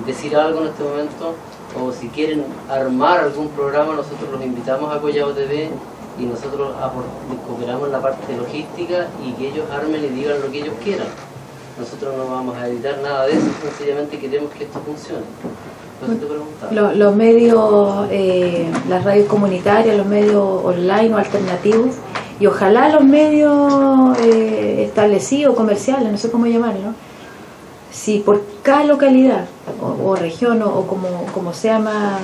Speaker 3: decir algo en este momento, o si quieren armar algún programa, nosotros los invitamos a Collao TV, y nosotros cooperamos en la parte logística, y que ellos armen y digan lo que ellos quieran. Nosotros no vamos a editar nada de eso, sencillamente queremos que esto funcione. Entonces te preguntaba.
Speaker 2: Los medios, las radios comunitarias, los medios online o alternativos, y ojalá los medios establecidos, comerciales, no sé cómo llamarlo, si por cada localidad o región o como sea más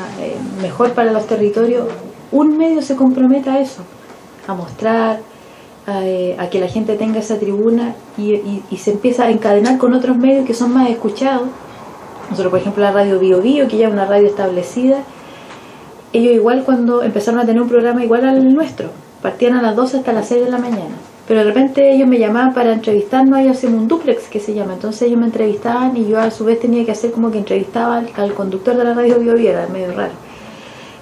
Speaker 2: mejor para los territorios, un medio se compromete a eso, a mostrar, a que la gente tenga esa tribuna y se empieza a encadenar con otros medios que son más escuchados. Nosotros, por ejemplo, la radio Bio Bio, que ya es una radio establecida, ellos igual cuando empezaron a tener un programa igual al nuestro, partían a las 12 hasta las 6 de la mañana, pero de repente ellos me llamaban para entrevistarnos, ellos hacen un duplex que se llama, entonces ellos me entrevistaban y yo a su vez tenía que hacer como que entrevistaba al conductor de la radio Bio Bio, era medio raro.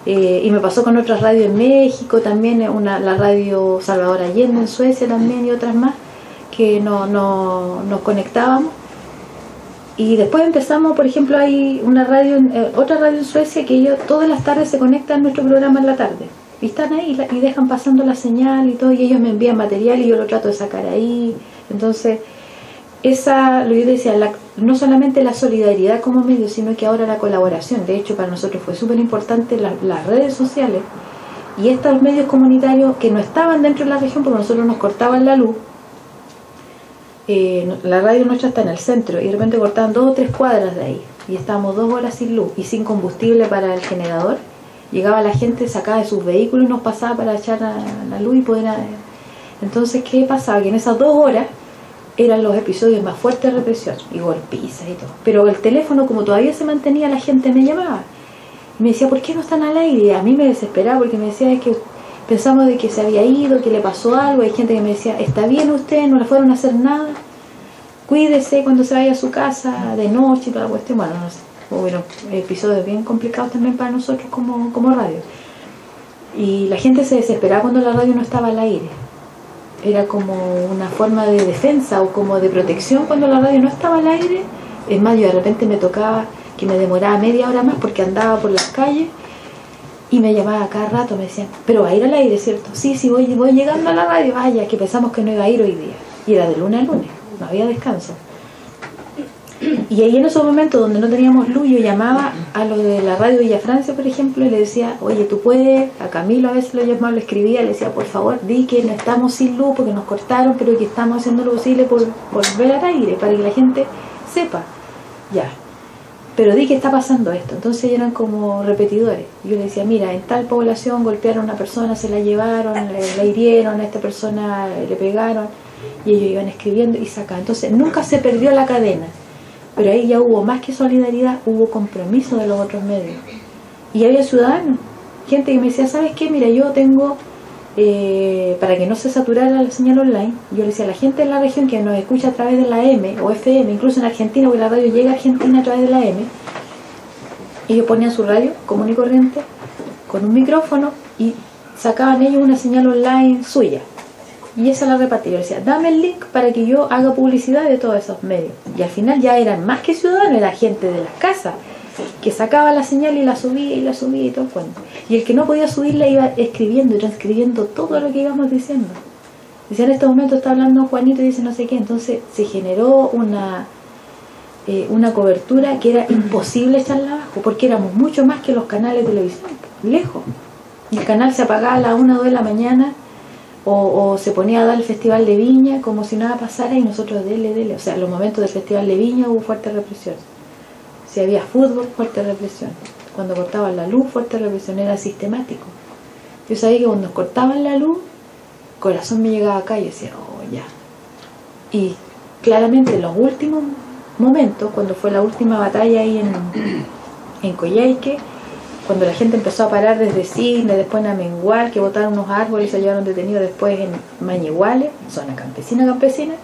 Speaker 2: Y me pasó con otras radios en México también, la radio Salvador Allende en Suecia también, y otras más que nos conectábamos. Y después empezamos, por ejemplo, hay una radio, otra radio en Suecia que ellos todas las tardes se conectan a nuestro programa en la tarde y están ahí y dejan pasando la señal y todo, y ellos me envían material y yo lo trato de sacar ahí. Entonces lo que yo decía, no solamente la solidaridad como medio, sino que ahora la colaboración. De hecho, para nosotros fue súper importante las redes sociales y estos medios comunitarios que no estaban dentro de la región, porque nosotros nos cortaban la luz. La radio nuestra está en el centro y de repente cortaban 2 o 3 cuadras de ahí y estábamos 2 horas sin luz y sin combustible para el generador. Llegaba la gente, sacaba de sus vehículos y nos pasaba para echar la luz y poder... Entonces, ¿qué pasaba? Que en esas 2 horas eran los episodios más fuertes de represión y golpizas y todo, pero el teléfono, como todavía se mantenía, la gente me llamaba y me decía, ¿por qué no están al aire? Y a mí me desesperaba porque me decía, es que pensamos de que se había ido, que le pasó algo. Hay gente que me decía, ¿está bien usted? ¿No le fueron a hacer nada? Cuídese cuando se vaya a su casa de noche y toda la cuestión. Bueno, no sé, hubo episodios bien complicados también para nosotros como radio, y la gente se desesperaba cuando la radio no estaba al aire. Era como una forma de defensa o como de protección cuando la radio no estaba al aire. Es más, yo de repente me tocaba que me demoraba media hora más porque andaba por las calles y me llamaba cada rato, me decían, pero va a ir al aire, ¿cierto? Sí, voy llegando a la radio. Vaya, que pensamos que no iba a ir hoy día. Y era de lunes a lunes, no había descanso. Y ahí en esos momentos donde no teníamos luz, yo llamaba a los de la radio Villa Francia, por ejemplo, y le decía, oye, tú puedes, a Camilo a veces lo llamaba, lo escribía, le decía, por favor, di que no estamos sin luz porque nos cortaron, pero que estamos haciendo lo posible por volver al aire, para que la gente sepa. Ya. pero di que está pasando esto. Entonces eran como repetidores. Yo le decía, mira, en tal población golpearon a una persona, se la llevaron, la hirieron, a esta persona le pegaron, y ellos iban escribiendo y sacaban. Entonces nunca se perdió la cadena, pero ahí ya hubo más que solidaridad, hubo compromiso de los otros medios. Y había ciudadanos, gente que me decía, ¿sabes qué? Mira, yo tengo, para que no se saturara la señal online, yo le decía a la gente de la región que nos escucha a través de la M o FM, incluso en Argentina, porque la radio llega a Argentina a través de la M, ellos ponían su radio común y corriente con un micrófono y sacaban ellos una señal online suya. Y esa la repartía. Yo le decía, dame el link para que yo haga publicidad de todos esos medios. Y al final ya eran más que ciudadanos, era gente de las casas que sacaba la señal y la subía y todo el cuento. Y el que no podía subirla iba escribiendo y transcribiendo todo lo que íbamos diciendo. Decía, en este momento está hablando Juanito y dice no sé qué. Entonces se generó una cobertura que era imposible echarla abajo, porque éramos mucho más que los canales de televisión, lejos. Y el canal se apagaba a las 1 o 2 de la mañana, o se ponía a dar el Festival de Viña como si nada pasara, y nosotros dele. O sea, en los momentos del Festival de Viña hubo fuerte represión. Si había fútbol, fuerte represión. Cuando cortaban la luz, fuerte represión. Era sistemático. Yo sabía que cuando nos cortaban la luz, el corazón me llegaba acá y yo decía, oh, ya. Y claramente en los últimos momentos, cuando fue la última batalla ahí en Coyhaique, cuando la gente empezó a parar desde Cisne, después en Amengual, que botaron unos árboles y se llevaron detenidos, después en Mañiguales, zona campesina,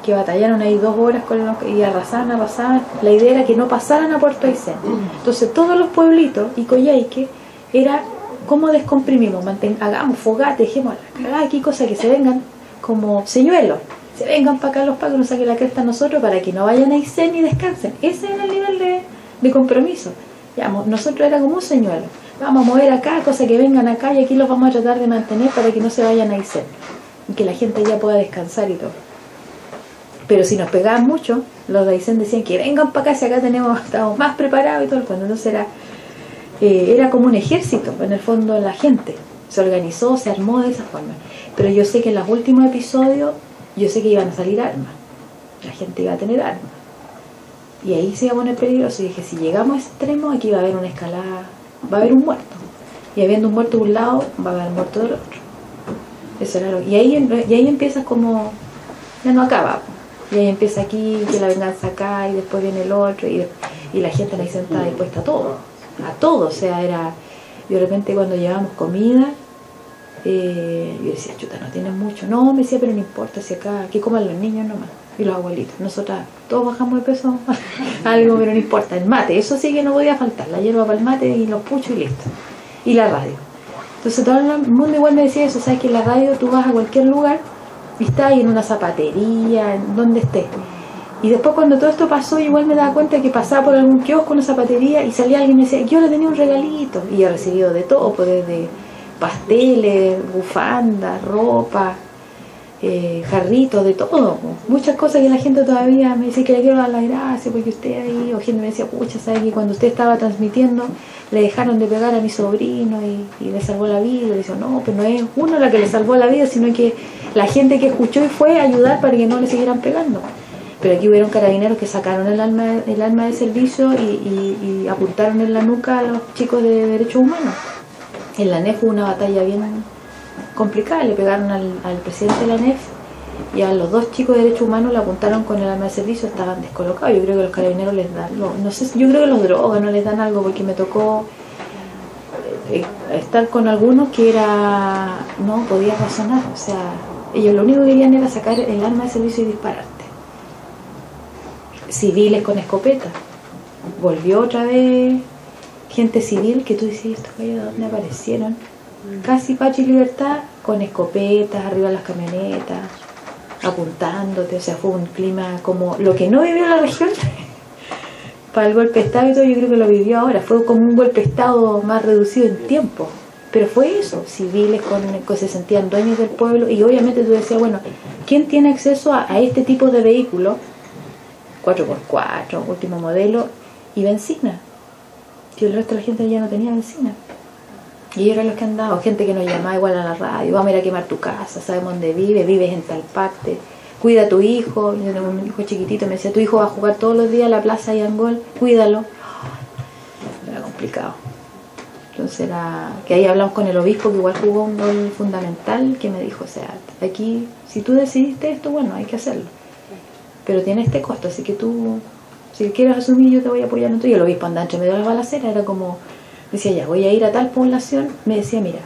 Speaker 2: que batallaron ahí 2 horas y arrasaban. La idea era que no pasaran a Puerto Aysén. Entonces todos los pueblitos y Coyhaique era cómo descomprimimos, hagamos fogate, dejemos aquí cosas que se vengan como señuelos, se vengan para acá los pacos, nos saquen la cresta a nosotros para que no vayan a Aysén y descansen. Ese era el nivel de compromiso. Ya, nosotros era como un señuelo, vamos a mover acá, cosas que vengan acá, y aquí los vamos a tratar de mantener para que no se vayan a Aysén y que la gente ya pueda descansar y todo. Pero si nos pegaban mucho, los de Aysén decían que vengan para acá, si acá estamos más preparados y todo. Cuando entonces era como un ejército, en el fondo la gente se organizó, se armó de esa forma. Pero yo sé que en los últimos episodios, yo sé que iban a salir armas, la gente iba a tener armas. Y ahí se iba a poner peligroso. Y dije, si llegamos a ese extremo, aquí va a haber una escalada, va a haber un muerto. Y habiendo un muerto de un lado, va a haber un muerto del otro. Eso era y ahí empiezas como, ya no acaba. Y ahí empieza aquí, que la venganza acá, y después viene el otro, y la gente en ahí sentada dispuesta a todo. O sea, yo de repente cuando llevábamos comida, yo decía, chuta, no tienen mucho. No, me decía, pero no importa, si acá, que coman los niños nomás, y los abuelitos. Nosotras todos bajamos de peso, algo, pero no importa. El mate, eso sí que no podía faltar, la hierba para el mate y los puchos y listo. Y la radio. Entonces todo el mundo igual me decía eso, sabes que en la radio tú vas a cualquier lugar, y está ahí en una zapatería, en donde estés. Y después cuando todo esto pasó, igual me daba cuenta que pasaba por algún kiosco, una zapatería, y salía alguien y me decía, yo le tenía un regalito. Y he recibido de todo, pues desde pasteles, bufandas, ropa, jarritos, de todo. Muchas cosas que la gente todavía me dice que le quiero dar las gracias porque usted ahí, o gente me decía, pucha, ¿sabe que cuando usted estaba transmitiendo le dejaron de pegar a mi sobrino y le salvó la vida? Y le decía, no, pero no es uno la que le salvó la vida, sino que la gente que escuchó y fue a ayudar para que no le siguieran pegando. Pero aquí hubieron carabineros que sacaron el arma de servicio y apuntaron en la nuca a los chicos de derechos humanos. En la NEF hubo una batalla bien complicada, le pegaron al presidente de la NEF y a los 2 chicos de derechos humanos le apuntaron con el arma de servicio, estaban descolocados. Yo creo que los carabineros les dan, no sé, yo creo que los drogas no les dan algo, porque me tocó estar con algunos que no podía razonar, o sea, ellos lo único que querían era sacar el arma de servicio y dispararte. Civiles con escopeta, volvió otra vez gente civil que tú decías, ¿estos gallos de dónde aparecieron? Casi Pachi y Libertad, con escopetas arriba de las camionetas, apuntándote. O sea, fue un clima como lo que no vivió la región para el golpe de Estado y todo. Yo creo que lo vivió ahora, fue como un golpe de Estado más reducido en tiempo, pero fue eso, civiles que se sentían dueños del pueblo. Y obviamente tú decías, bueno, ¿quién tiene acceso a este tipo de vehículos? 4x4, último modelo, y benzina, que el resto de la gente ya no tenía benzina. Y ellos eran los que andaban, gente que nos llamaba igual a la radio, vamos a ir a quemar tu casa, sabemos dónde vives en tal parte, cuida a tu hijo. Yo tengo un hijo chiquitito, me decía, tu hijo va a jugar todos los días a la plaza Yangol, cuídalo. complicado. Entonces era que ahí hablamos con el obispo, que igual jugó un rol fundamental, que me dijo, o sea, aquí si tú decidiste esto, bueno, hay que hacerlo, pero tiene este costo, así que tú, si quieres asumir, yo te voy a apoyar en todo. Y el obispo andaba entre medio de las balaceras, era como, decía, ya, voy a ir a tal población, me decía, mira,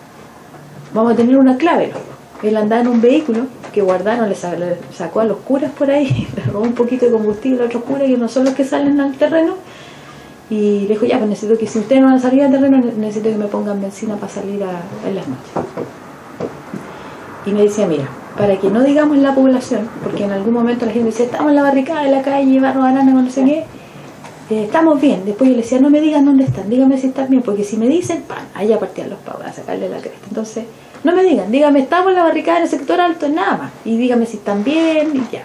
Speaker 2: vamos a tener una clave, loco. Él andaba en un vehículo que guardaron, le sacó a los curas por ahí, le robó un poquito de combustible a otros curas que no son los que salen al terreno, y le dijo, ya, pues necesito que, si ustedes no van a salir al terreno, necesito que me pongan benzina para salir en las noches. Y me decía, mira, para que no digamos la población, porque en algún momento la gente decía, estamos en la barricada de la calle, Barro Arana, no sé qué, estamos bien. Después yo le decía, no me digan dónde están, dígame si están bien, porque si me dicen, ¡pam!, allá partían los pavos a sacarle la cresta. Entonces, no me digan, dígame, estamos en la barricada en el sector alto, nada más, y dígame si están bien, y ya.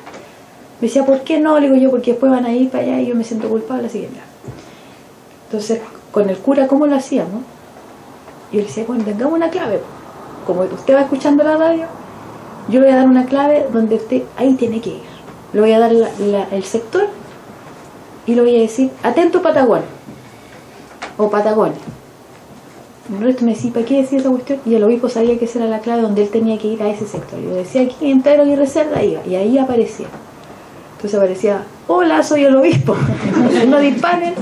Speaker 2: Me decía, ¿por qué no? Le digo yo, porque después van a ir para allá y yo me siento culpable, así que ya. Entonces, con el cura, ¿cómo lo hacíamos? Yo le decía, bueno, tengamos una clave. Como usted va escuchando la radio, yo le voy a dar una clave donde usted ahí tiene que ir. Le voy a dar el sector y le voy a decir, atento Patagón, o Patagonia. El resto me decía, ¿para qué decía esa cuestión? Y el obispo sabía que esa era la clave donde él tenía que ir a ese sector. Yo decía, aquí en Pedro Aguirre Cerda, iba, y ahí aparecía. Entonces aparecía, hola, soy el obispo, no disparen.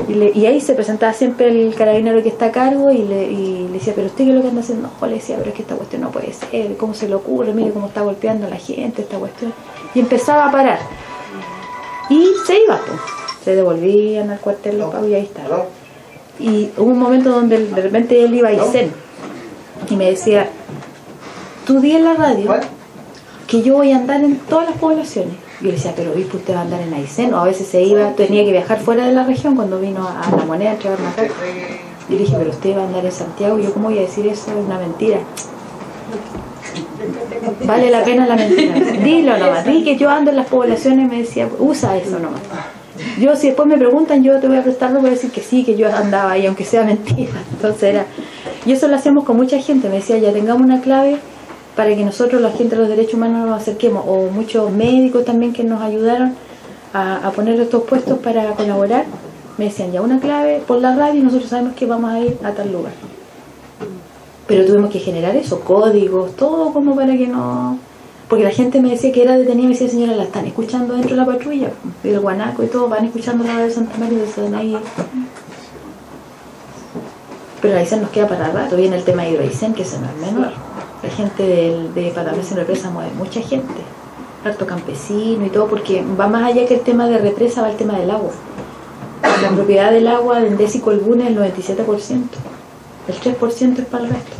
Speaker 2: Y ahí se presentaba siempre el carabinero que está a cargo y le decía, pero usted qué es lo que anda haciendo. No, le decía, pero es que esta cuestión no puede ser, ¿cómo se le ocurre? Mire cómo está golpeando a la gente esta cuestión. Y empezaba a parar. Y se iba, pues. Se devolvían al cuartel los pavos y ahí estaba. Y hubo un momento donde de repente él iba a Aysén y me decía, tú di en la radio que yo voy a andar en todas las poblaciones. Yo le decía, pero obispo, usted va a andar en Aysén, o a veces se iba, tenía que viajar fuera de la región cuando vino a La Moneda a entregar una carta. Y le dije, pero usted va a andar en Santiago. Y yo, ¿cómo voy a decir eso? Es una mentira. Vale la pena la mentira. Dilo nomás, di que yo ando en las poblaciones, me decía, usa eso nomás. Yo, si después me preguntan, yo te voy a prestarlo, voy a decir que sí, que yo andaba ahí, aunque sea mentira. Entonces era, y eso lo hacíamos con mucha gente, me decía, ya tengamos una clave para que nosotros, la gente de los derechos humanos, nos acerquemos, o muchos médicos también que nos ayudaron a poner estos puestos para colaborar, me decían, ya una clave por la radio y nosotros sabemos que vamos a ir a tal lugar. Pero tuvimos que generar eso, códigos, todo como para que no... Porque la gente me decía que era detenida, me decía, señora, la están escuchando dentro de la patrulla, del Guanaco y todo, van escuchando la radio de Santa María, están ahí. Pero Aysén nos queda para rato, viene el tema de Hidroaysén, que eso no es menor. La gente de Patagón sin represa mueve mucha gente, harto campesino y todo, porque va más allá que el tema de represa, va el tema del agua. La propiedad del agua de Endesa y Colbún es el 97%, el 3% es para el resto.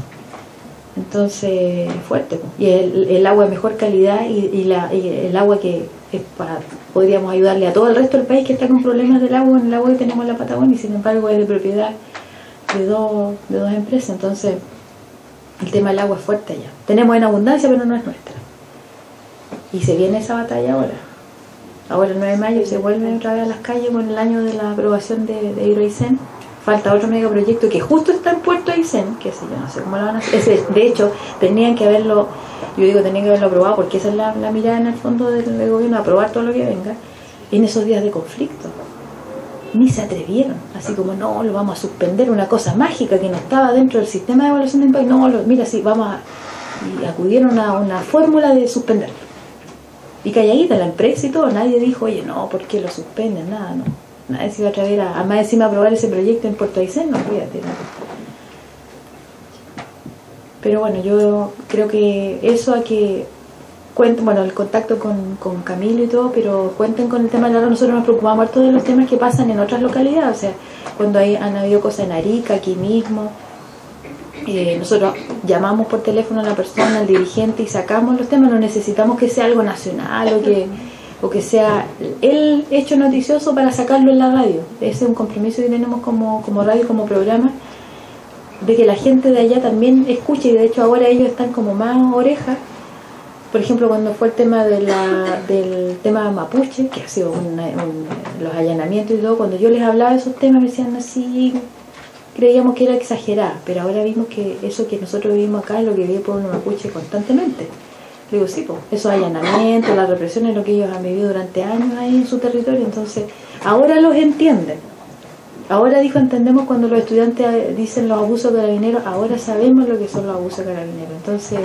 Speaker 2: Entonces, fuerte. Y el agua de mejor calidad y el agua que es para, podríamos ayudarle a todo el resto del país que está con problemas del agua, en el agua que tenemos en la Patagonia, y sin embargo es de propiedad de dos empresas. Entonces, el tema del agua es fuerte allá. Tenemos en abundancia, pero no es nuestra. Y se viene esa batalla ahora. Ahora el 9 de mayo se vuelve otra vez a las calles con el año de la aprobación de Hidroaysén. Falta otro megaproyecto que justo está en Puerto Aysén, que sé yo, no sé cómo lo van a hacer. De hecho, tenían que haberlo, yo digo tenían que haberlo aprobado, porque esa es la mirada en el fondo del gobierno, aprobar todo lo que venga, en esos días de conflicto. Ni se atrevieron, así como, no, lo vamos a suspender, una cosa mágica que no estaba dentro del sistema de evaluación del país, no, mira, sí, y acudieron a una fórmula de suspenderlo. Y calladita la empresa y todo, nadie dijo, oye, no, ¿por qué lo suspenden? Nada, no. Nadie se iba a atrever a más encima aprobar ese proyecto en Puerto Aysén, no, fíjate, ¿no? Pero bueno, yo creo que eso a que cuenten, bueno, el contacto con Camilo y todo, pero cuenten con el tema de la radio. Nosotros nos preocupamos harto de los temas que pasan en otras localidades, o sea, cuando han habido cosas en Arica, aquí mismo, nosotros llamamos por teléfono a la persona, al dirigente, y sacamos los temas. No necesitamos que sea algo nacional o que sea el hecho noticioso para sacarlo en la radio. Ese es un compromiso que tenemos como radio, como programa, de que la gente de allá también escuche, y de hecho ahora ellos están como más orejas. Por ejemplo, cuando fue el tema del tema mapuche, que ha sido los allanamientos y todo, cuando yo les hablaba de esos temas me decían así, creíamos que era exagerada, pero ahora vimos que eso que nosotros vivimos acá es lo que vive el pueblo mapuche constantemente. Le digo, sí, pues, esos allanamientos, las represiones, lo que ellos han vivido durante años ahí en su territorio. Entonces, ahora los entienden. Ahora dijo, entendemos cuando los estudiantes dicen los abusos carabineros, ahora sabemos lo que son los abusos carabineros. Entonces,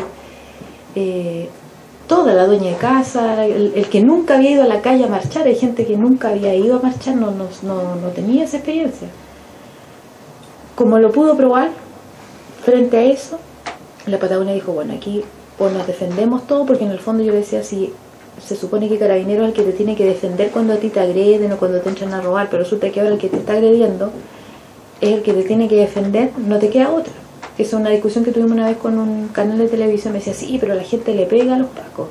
Speaker 2: toda la dueña de casa, el que nunca había ido a la calle a marchar, hay gente que nunca había ido a marchar, no tenía esa experiencia. Como lo pudo probar, frente a eso, la Patagonia dijo, bueno, aquí o nos defendemos todo, porque en el fondo yo decía, si se supone que Carabinero es el que te tiene que defender cuando a ti te agreden o cuando te entran a robar, pero resulta que ahora el que te está agrediendo es el que te tiene que defender, no te queda otra. Esa es una discusión que tuvimos una vez con un canal de televisión, me decía, sí, pero la gente le pega a los pacos.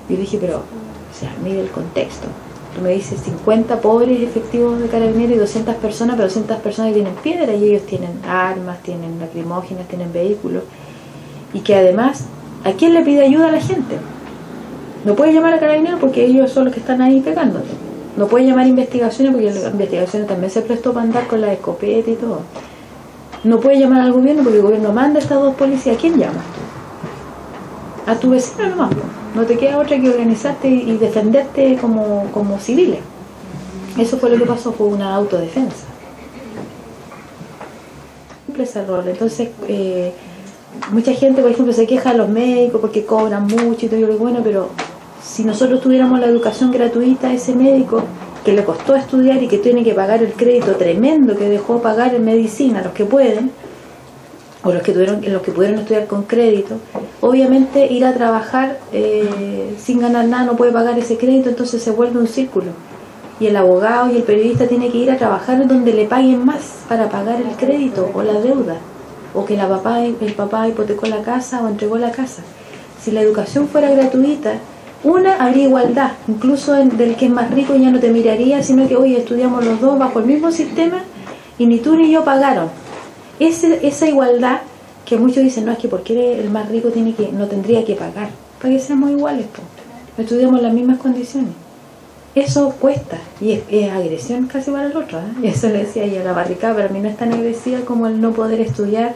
Speaker 2: Y yo dije, pero, o sea, mire el contexto. Tú me dices 50 pobres efectivos de Carabineros y 200 personas, pero 200 personas que tienen piedra y ellos tienen armas, tienen lacrimógenas, tienen vehículos. Y que además, ¿a quién le pide ayuda a la gente? No puede llamar a Carabineros porque ellos son los que están ahí pegándote. No puede llamar a investigaciones porque las investigaciones también se prestó para andar con la escopeta y todo. No puede llamar al gobierno porque el gobierno manda a estas dos policías. ¿A quién llamas tú? A tu vecino nomás. No te queda otra que organizarte y defenderte como civiles. Eso fue lo que pasó, fue una autodefensa. Ese rol. Entonces, mucha gente, por ejemplo, se queja a los médicos porque cobran mucho y todo. Yo digo, bueno, pero si nosotros tuviéramos la educación gratuita, ese médico que le costó estudiar y que tiene que pagar el crédito tremendo que dejó pagar en medicina, los que pueden, o los que pudieron estudiar con crédito, obviamente ir a trabajar sin ganar nada, no puede pagar ese crédito, entonces se vuelve un círculo. Y el abogado y el periodista tiene que ir a trabajar donde le paguen más para pagar el crédito o la deuda, o que el papá hipotecó la casa o entregó la casa. Si la educación fuera gratuita, habría igualdad, incluso del que es más rico ya no te miraría, sino que hoy estudiamos los dos bajo el mismo sistema y ni tú ni yo pagaron. Esa igualdad que muchos dicen, no, es que porque el más rico no tendría que pagar, para que seamos iguales, estudiamos las mismas condiciones. Eso cuesta y es agresión casi para el otro, ¿eh? Eso le decía yo, la barricada para mí no es tan agresiva como el no poder estudiar,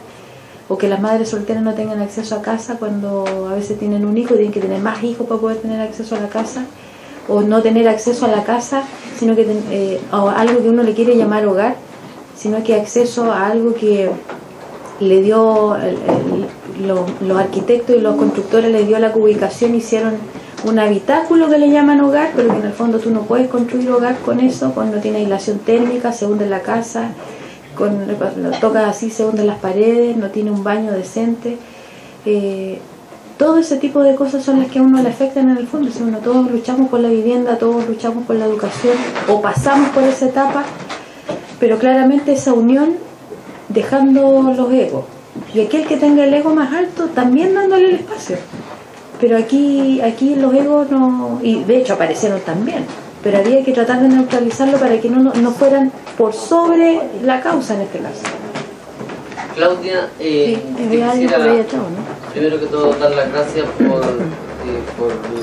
Speaker 2: o que las madres solteras no tengan acceso a casa cuando a veces tienen un hijo y tienen que tener más hijos para poder tener acceso a la casa, o no tener acceso a la casa, sino que a algo que uno le quiere llamar hogar, sino que acceso a algo que le dio los arquitectos y los constructores, les dio la ubicación, hicieron un habitáculo que le llaman hogar, pero que en el fondo tú no puedes construir hogar con eso, cuando tiene aislación térmica, se hunde la casa, lo tocas así, se hunden las paredes, no tiene un baño decente. Todo ese tipo de cosas son las que a uno le afectan en el fondo. Si todos luchamos por la vivienda, todos luchamos por la educación, o pasamos por esa etapa, pero claramente esa unión dejando los egos. Y aquel que tenga el ego más alto, también dándole el espacio. Pero aquí los egos no, y de hecho aparecieron también, pero había que tratar de neutralizarlo para que no fueran por sobre la causa en este caso.
Speaker 3: Claudia, primero que todo dar las gracias por lo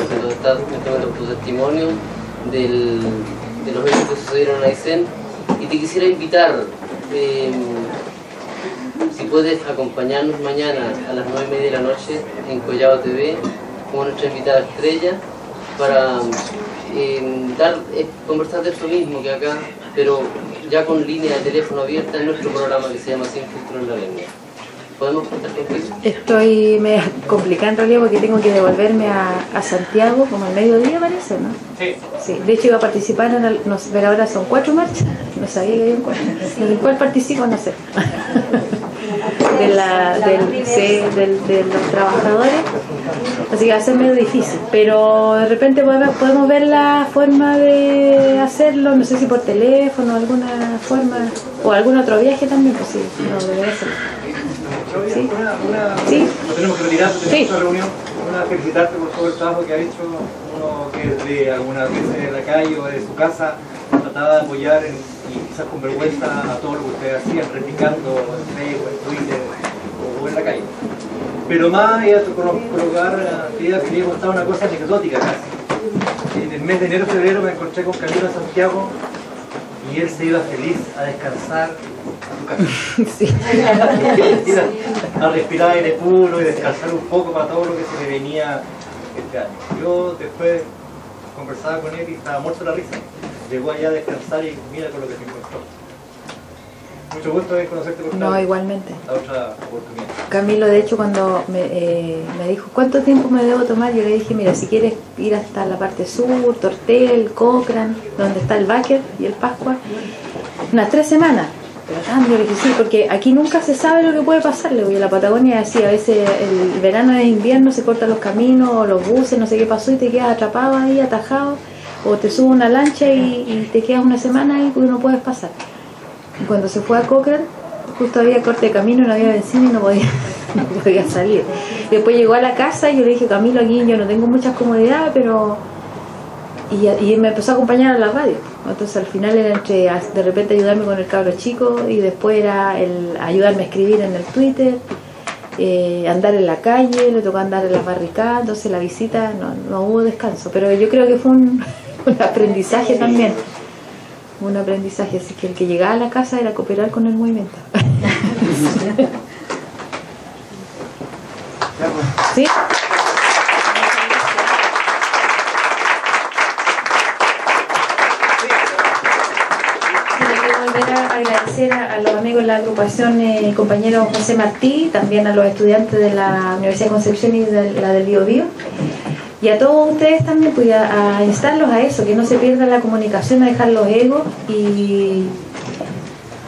Speaker 3: que nos está comentando tu testimonio de los hechos que sucedieron en Aysén, y te quisiera invitar, si puedes acompañarnos mañana a las 9:30 de la noche en Collado TV como nuestra invitada estrella para conversar de esto mismo que acá, pero ya con línea de teléfono abierta en nuestro programa que se llama Sin Filtro en la Lengua. ¿Podemos contar contigo?
Speaker 2: Me complicado en realidad porque tengo que devolverme a Santiago como al mediodía, parece, ¿no? Sí. De hecho iba a participar pero ahora son 4 marchas, no sabía que había 4. ¿En cuál participo? No sé. de los trabajadores, así que va a ser medio difícil, pero de repente podemos ver la forma de hacerlo, no sé si por teléfono, alguna forma, o algún otro viaje también, pues sí, no debería ser. ¿Sí? ¿Sí?
Speaker 5: Nos tenemos que retirar de
Speaker 2: sí.
Speaker 5: esta reunión. Felicitarte por todo el trabajo que ha hecho, uno que desde alguna vez en la calle o de su casa trataba de apoyar y quizás con vergüenza a todo lo que ustedes hacían, replicando en Facebook, en Twitter o en la calle. Pero más iba a colocar, quería contar una cosa anecdótica casi. En el mes de enero-febrero me encontré con Camilo en Santiago y él se iba feliz a descansar a su casa.
Speaker 2: Sí.
Speaker 5: A respirar aire puro y descansar un poco para todo lo que se le venía este año. Yo después conversaba con él y estaba muerto de la risa. Llegó allá a descansar y mira con lo que se encontró. Mucho gusto en conocerte por
Speaker 2: No, igualmente.
Speaker 5: la otra oportunidad.
Speaker 2: Camilo, de hecho, cuando me dijo cuánto tiempo me debo tomar, yo le dije, mira, si quieres ir hasta la parte sur, Tortel, Cochrane, donde está el Báquer y el Pascua, unas 3 semanas. Pero tanto, le dije, sí, porque aquí nunca se sabe lo que puede pasar. Le digo, en la Patagonia es así, a veces el verano es invierno, se cortan los caminos, o los buses, no sé qué pasó, y te quedas atrapado ahí, atajado, o te sube una lancha y te quedas una semana ahí porque no puedes pasar. Y cuando se fue a Cochrane, justo había corte de camino, no había benzina y no podía salir. Después llegó a la casa y yo le dije, Camilo, aquí yo no tengo muchas comodidades, pero... Y me empezó a acompañar a la radio. Entonces al final era entre de repente ayudarme con el cabro chico y después era el ayudarme a escribir en el Twitter, andar en la calle, le tocó andar en las barricadas, entonces la visita no hubo descanso. Pero yo creo que fue un aprendizaje también. Un aprendizaje, así que el que llegaba a la casa era cooperar con el movimiento. ¿Sí? Agradecer a los amigos de la agrupación, el compañero José Martí, también a los estudiantes de la Universidad de Concepción y de la del Biobío, y a todos ustedes también, pues a instarlos a eso, que no se pierda la comunicación, a dejar los egos y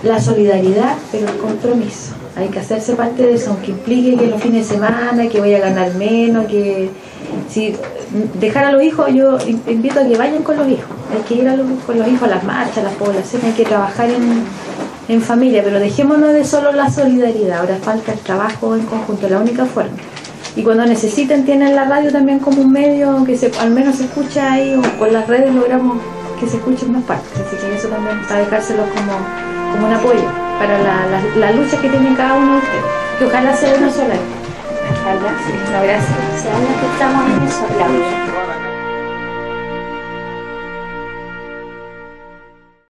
Speaker 2: la solidaridad, pero el compromiso. Hay que hacerse parte de eso, aunque implique que los fines de semana, que voy a ganar menos, que si dejar a los hijos, yo invito a que vayan con los hijos, hay que ir con los hijos a las marchas, a las poblaciones, hay que trabajar en familia, pero dejémonos de solo la solidaridad, ahora falta el trabajo en conjunto, la única forma. Y cuando necesiten tienen la radio también como un medio que al menos se escucha ahí, o con las redes logramos que se escuchen más partes, así que eso también para dejárselos como un apoyo para la lucha que tiene cada uno de ustedes, que ojalá sea una sola.
Speaker 4: Ojalá.
Speaker 2: Sí, un abrazo.
Speaker 4: Se habla que estamos en eso, Claudia.